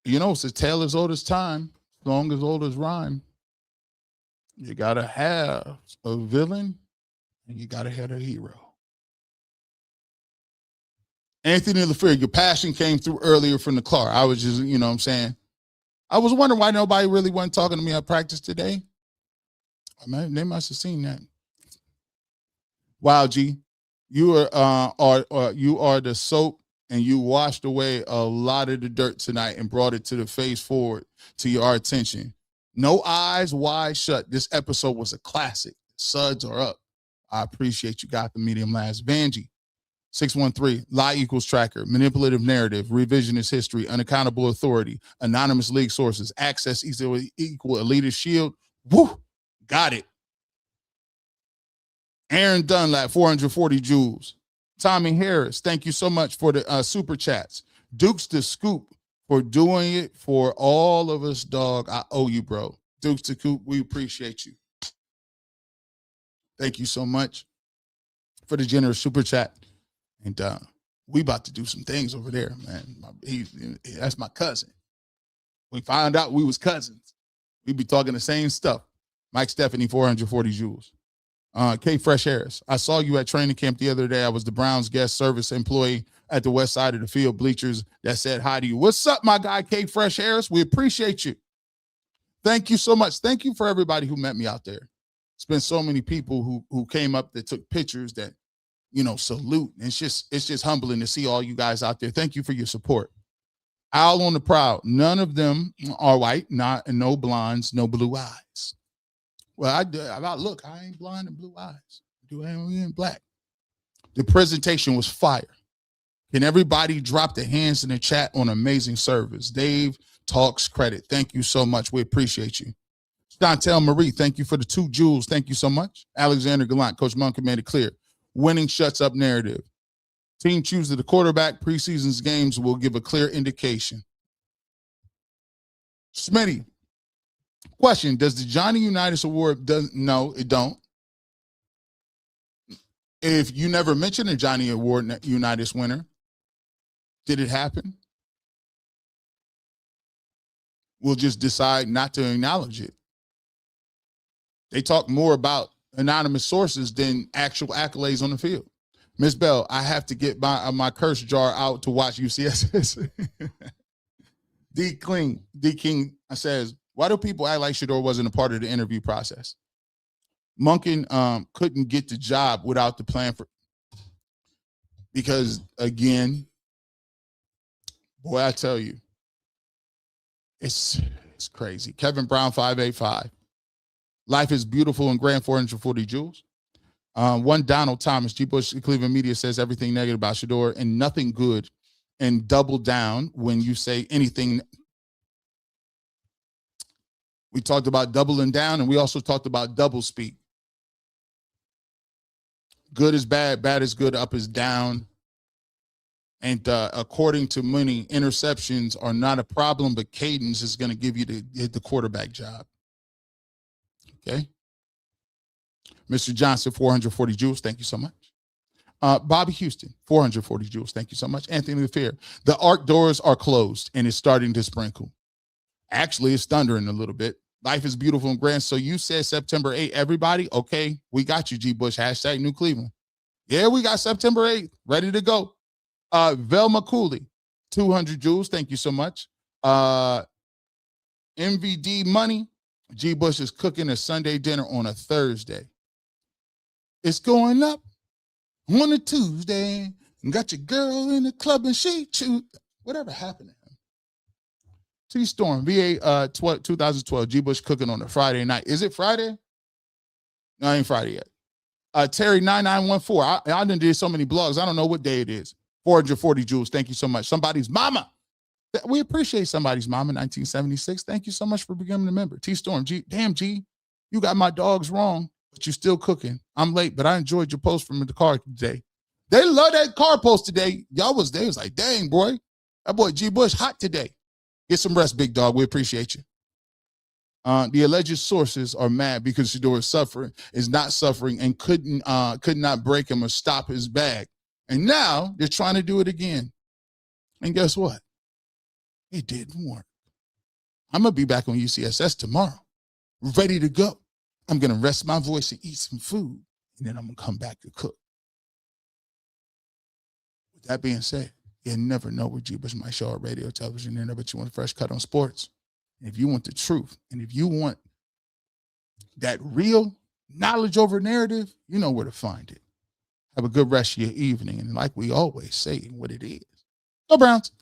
you know, it's a tale as old as time, as long as old as rhyme. You got to have a villain and you got to have a hero. Anthony LaFleur, your passion came through earlier from the car. I was just, you know what I'm saying? I was wondering why nobody really wasn't talking to me at practice today. I mean, they must have seen that. Wow, G, you are the soap, and you washed away a lot of the dirt tonight and brought it to the face forward to our attention. No eyes wide shut. This episode was a classic. Suds are up. I appreciate you got the medium last. Vanjie, 613, lie equals tracker, manipulative narrative, revisionist history, unaccountable authority, anonymous league sources, access equal elitist shield. Woo, got it. Aaron Dunlap, 440 joules. Tommy Harris, thank you so much for the super chats. Dukes the Scoop for doing it for all of us, dog. I owe you, bro. Dukes the Scoop, we appreciate you. Thank you so much for the generous super chat. And we about to do some things over there, man. That's my cousin. We found out we was cousins. We be talking the same stuff. Mike Stephanie, 440 joules. K Fresh Harris, I saw you at training camp the other day. I was the Browns guest service employee at the west side of the field bleachers that said hi to you. What's up, my guy, K Fresh Harris? We appreciate you. Thank you so much. Thank you for everybody who met me out there. It's been so many people who came up that took pictures that, you know, salute. It's just humbling to see all you guys out there. Thank you for your support. Owl on the prowl. None of them are white, no blondes, no blue eyes. Well, I ain't blind and blue eyes. We ain't black. The presentation was fire. Can everybody drop their hands in the chat on amazing service? Dave talks credit. Thank you so much. We appreciate you. Chantel Marie, thank you for the 2 joules. Thank you so much. Alexander Gallant, Coach Monk made it clear. Winning shuts up narrative. Team chooses the quarterback. Preseason's games will give a clear indication. Smitty. Question, does the Johnny Unitas Award, no, it don't. If you never mentioned a Johnny Award Unitas winner, did it happen? We'll just decide not to acknowledge it. They talk more about anonymous sources than actual accolades on the field. Miss Bell, I have to get my curse jar out to watch UCSS. D. King says, why do people act like Shedeur wasn't a part of the interview process? Monken couldn't get the job without the plan for, because again, boy, I tell you, it's crazy. Kevin Brown, 585. Life is beautiful and grand, 440 joules. One Donald Thomas, G. Bush, Cleveland media says everything negative about Shedeur and nothing good, and double down when you say anything. We talked about doubling down, and we also talked about double speak. Good is bad, bad is good, up is down. And according to many, interceptions are not a problem, but cadence is going to give you the quarterback job. Okay. Mr. Johnson, 440 joules. Thank you so much. Bobby Houston, 440 joules. Thank you so much. Anthony LaFair, the arc doors are closed and it's starting to sprinkle. Actually, it's thundering a little bit. Life is beautiful and grand. So you said September 8th, everybody? Okay, we got you, G. Bush. Hashtag New Cleveland. Yeah, we got September 8th. Ready to go. Velma Cooley, 200 joules. Thank you so much. MVD Money. G. Bush is cooking a Sunday dinner on a Thursday. It's going up on a Tuesday. Got your girl in the club and she chewed. Whatever happened to him? T-Storm, VA 2012, G. Bush cooking on a Friday night. Is it Friday? No, it ain't Friday yet. Terry 9914. I done did so many blogs. I don't know what day it is. 440 Jules. Thank you so much. Somebody's mama. We appreciate somebody's mama, 1976. Thank you so much for becoming a member. T Storm, G, damn G, you got my dogs wrong, but you still cooking. I'm late, but I enjoyed your post from the car today. They love that car post today. They was like, dang, boy, that boy G Bush hot today. Get some rest, big dog. We appreciate you. The alleged sources are mad because Shedeur is not suffering and could not break him or stop his bag. And now they're trying to do it again. And guess what? It didn't work. I'm going to be back on UCSS tomorrow, ready to go. I'm going to rest my voice and eat some food, and then I'm going to come back to cook. With that being said, you never know where G Bush might show up radio, television, and but you want a fresh cut on sports. And if you want the truth, and if you want that real knowledge over narrative, you know where to find it. Have a good rest of your evening. And like we always say, what it is. Go Browns.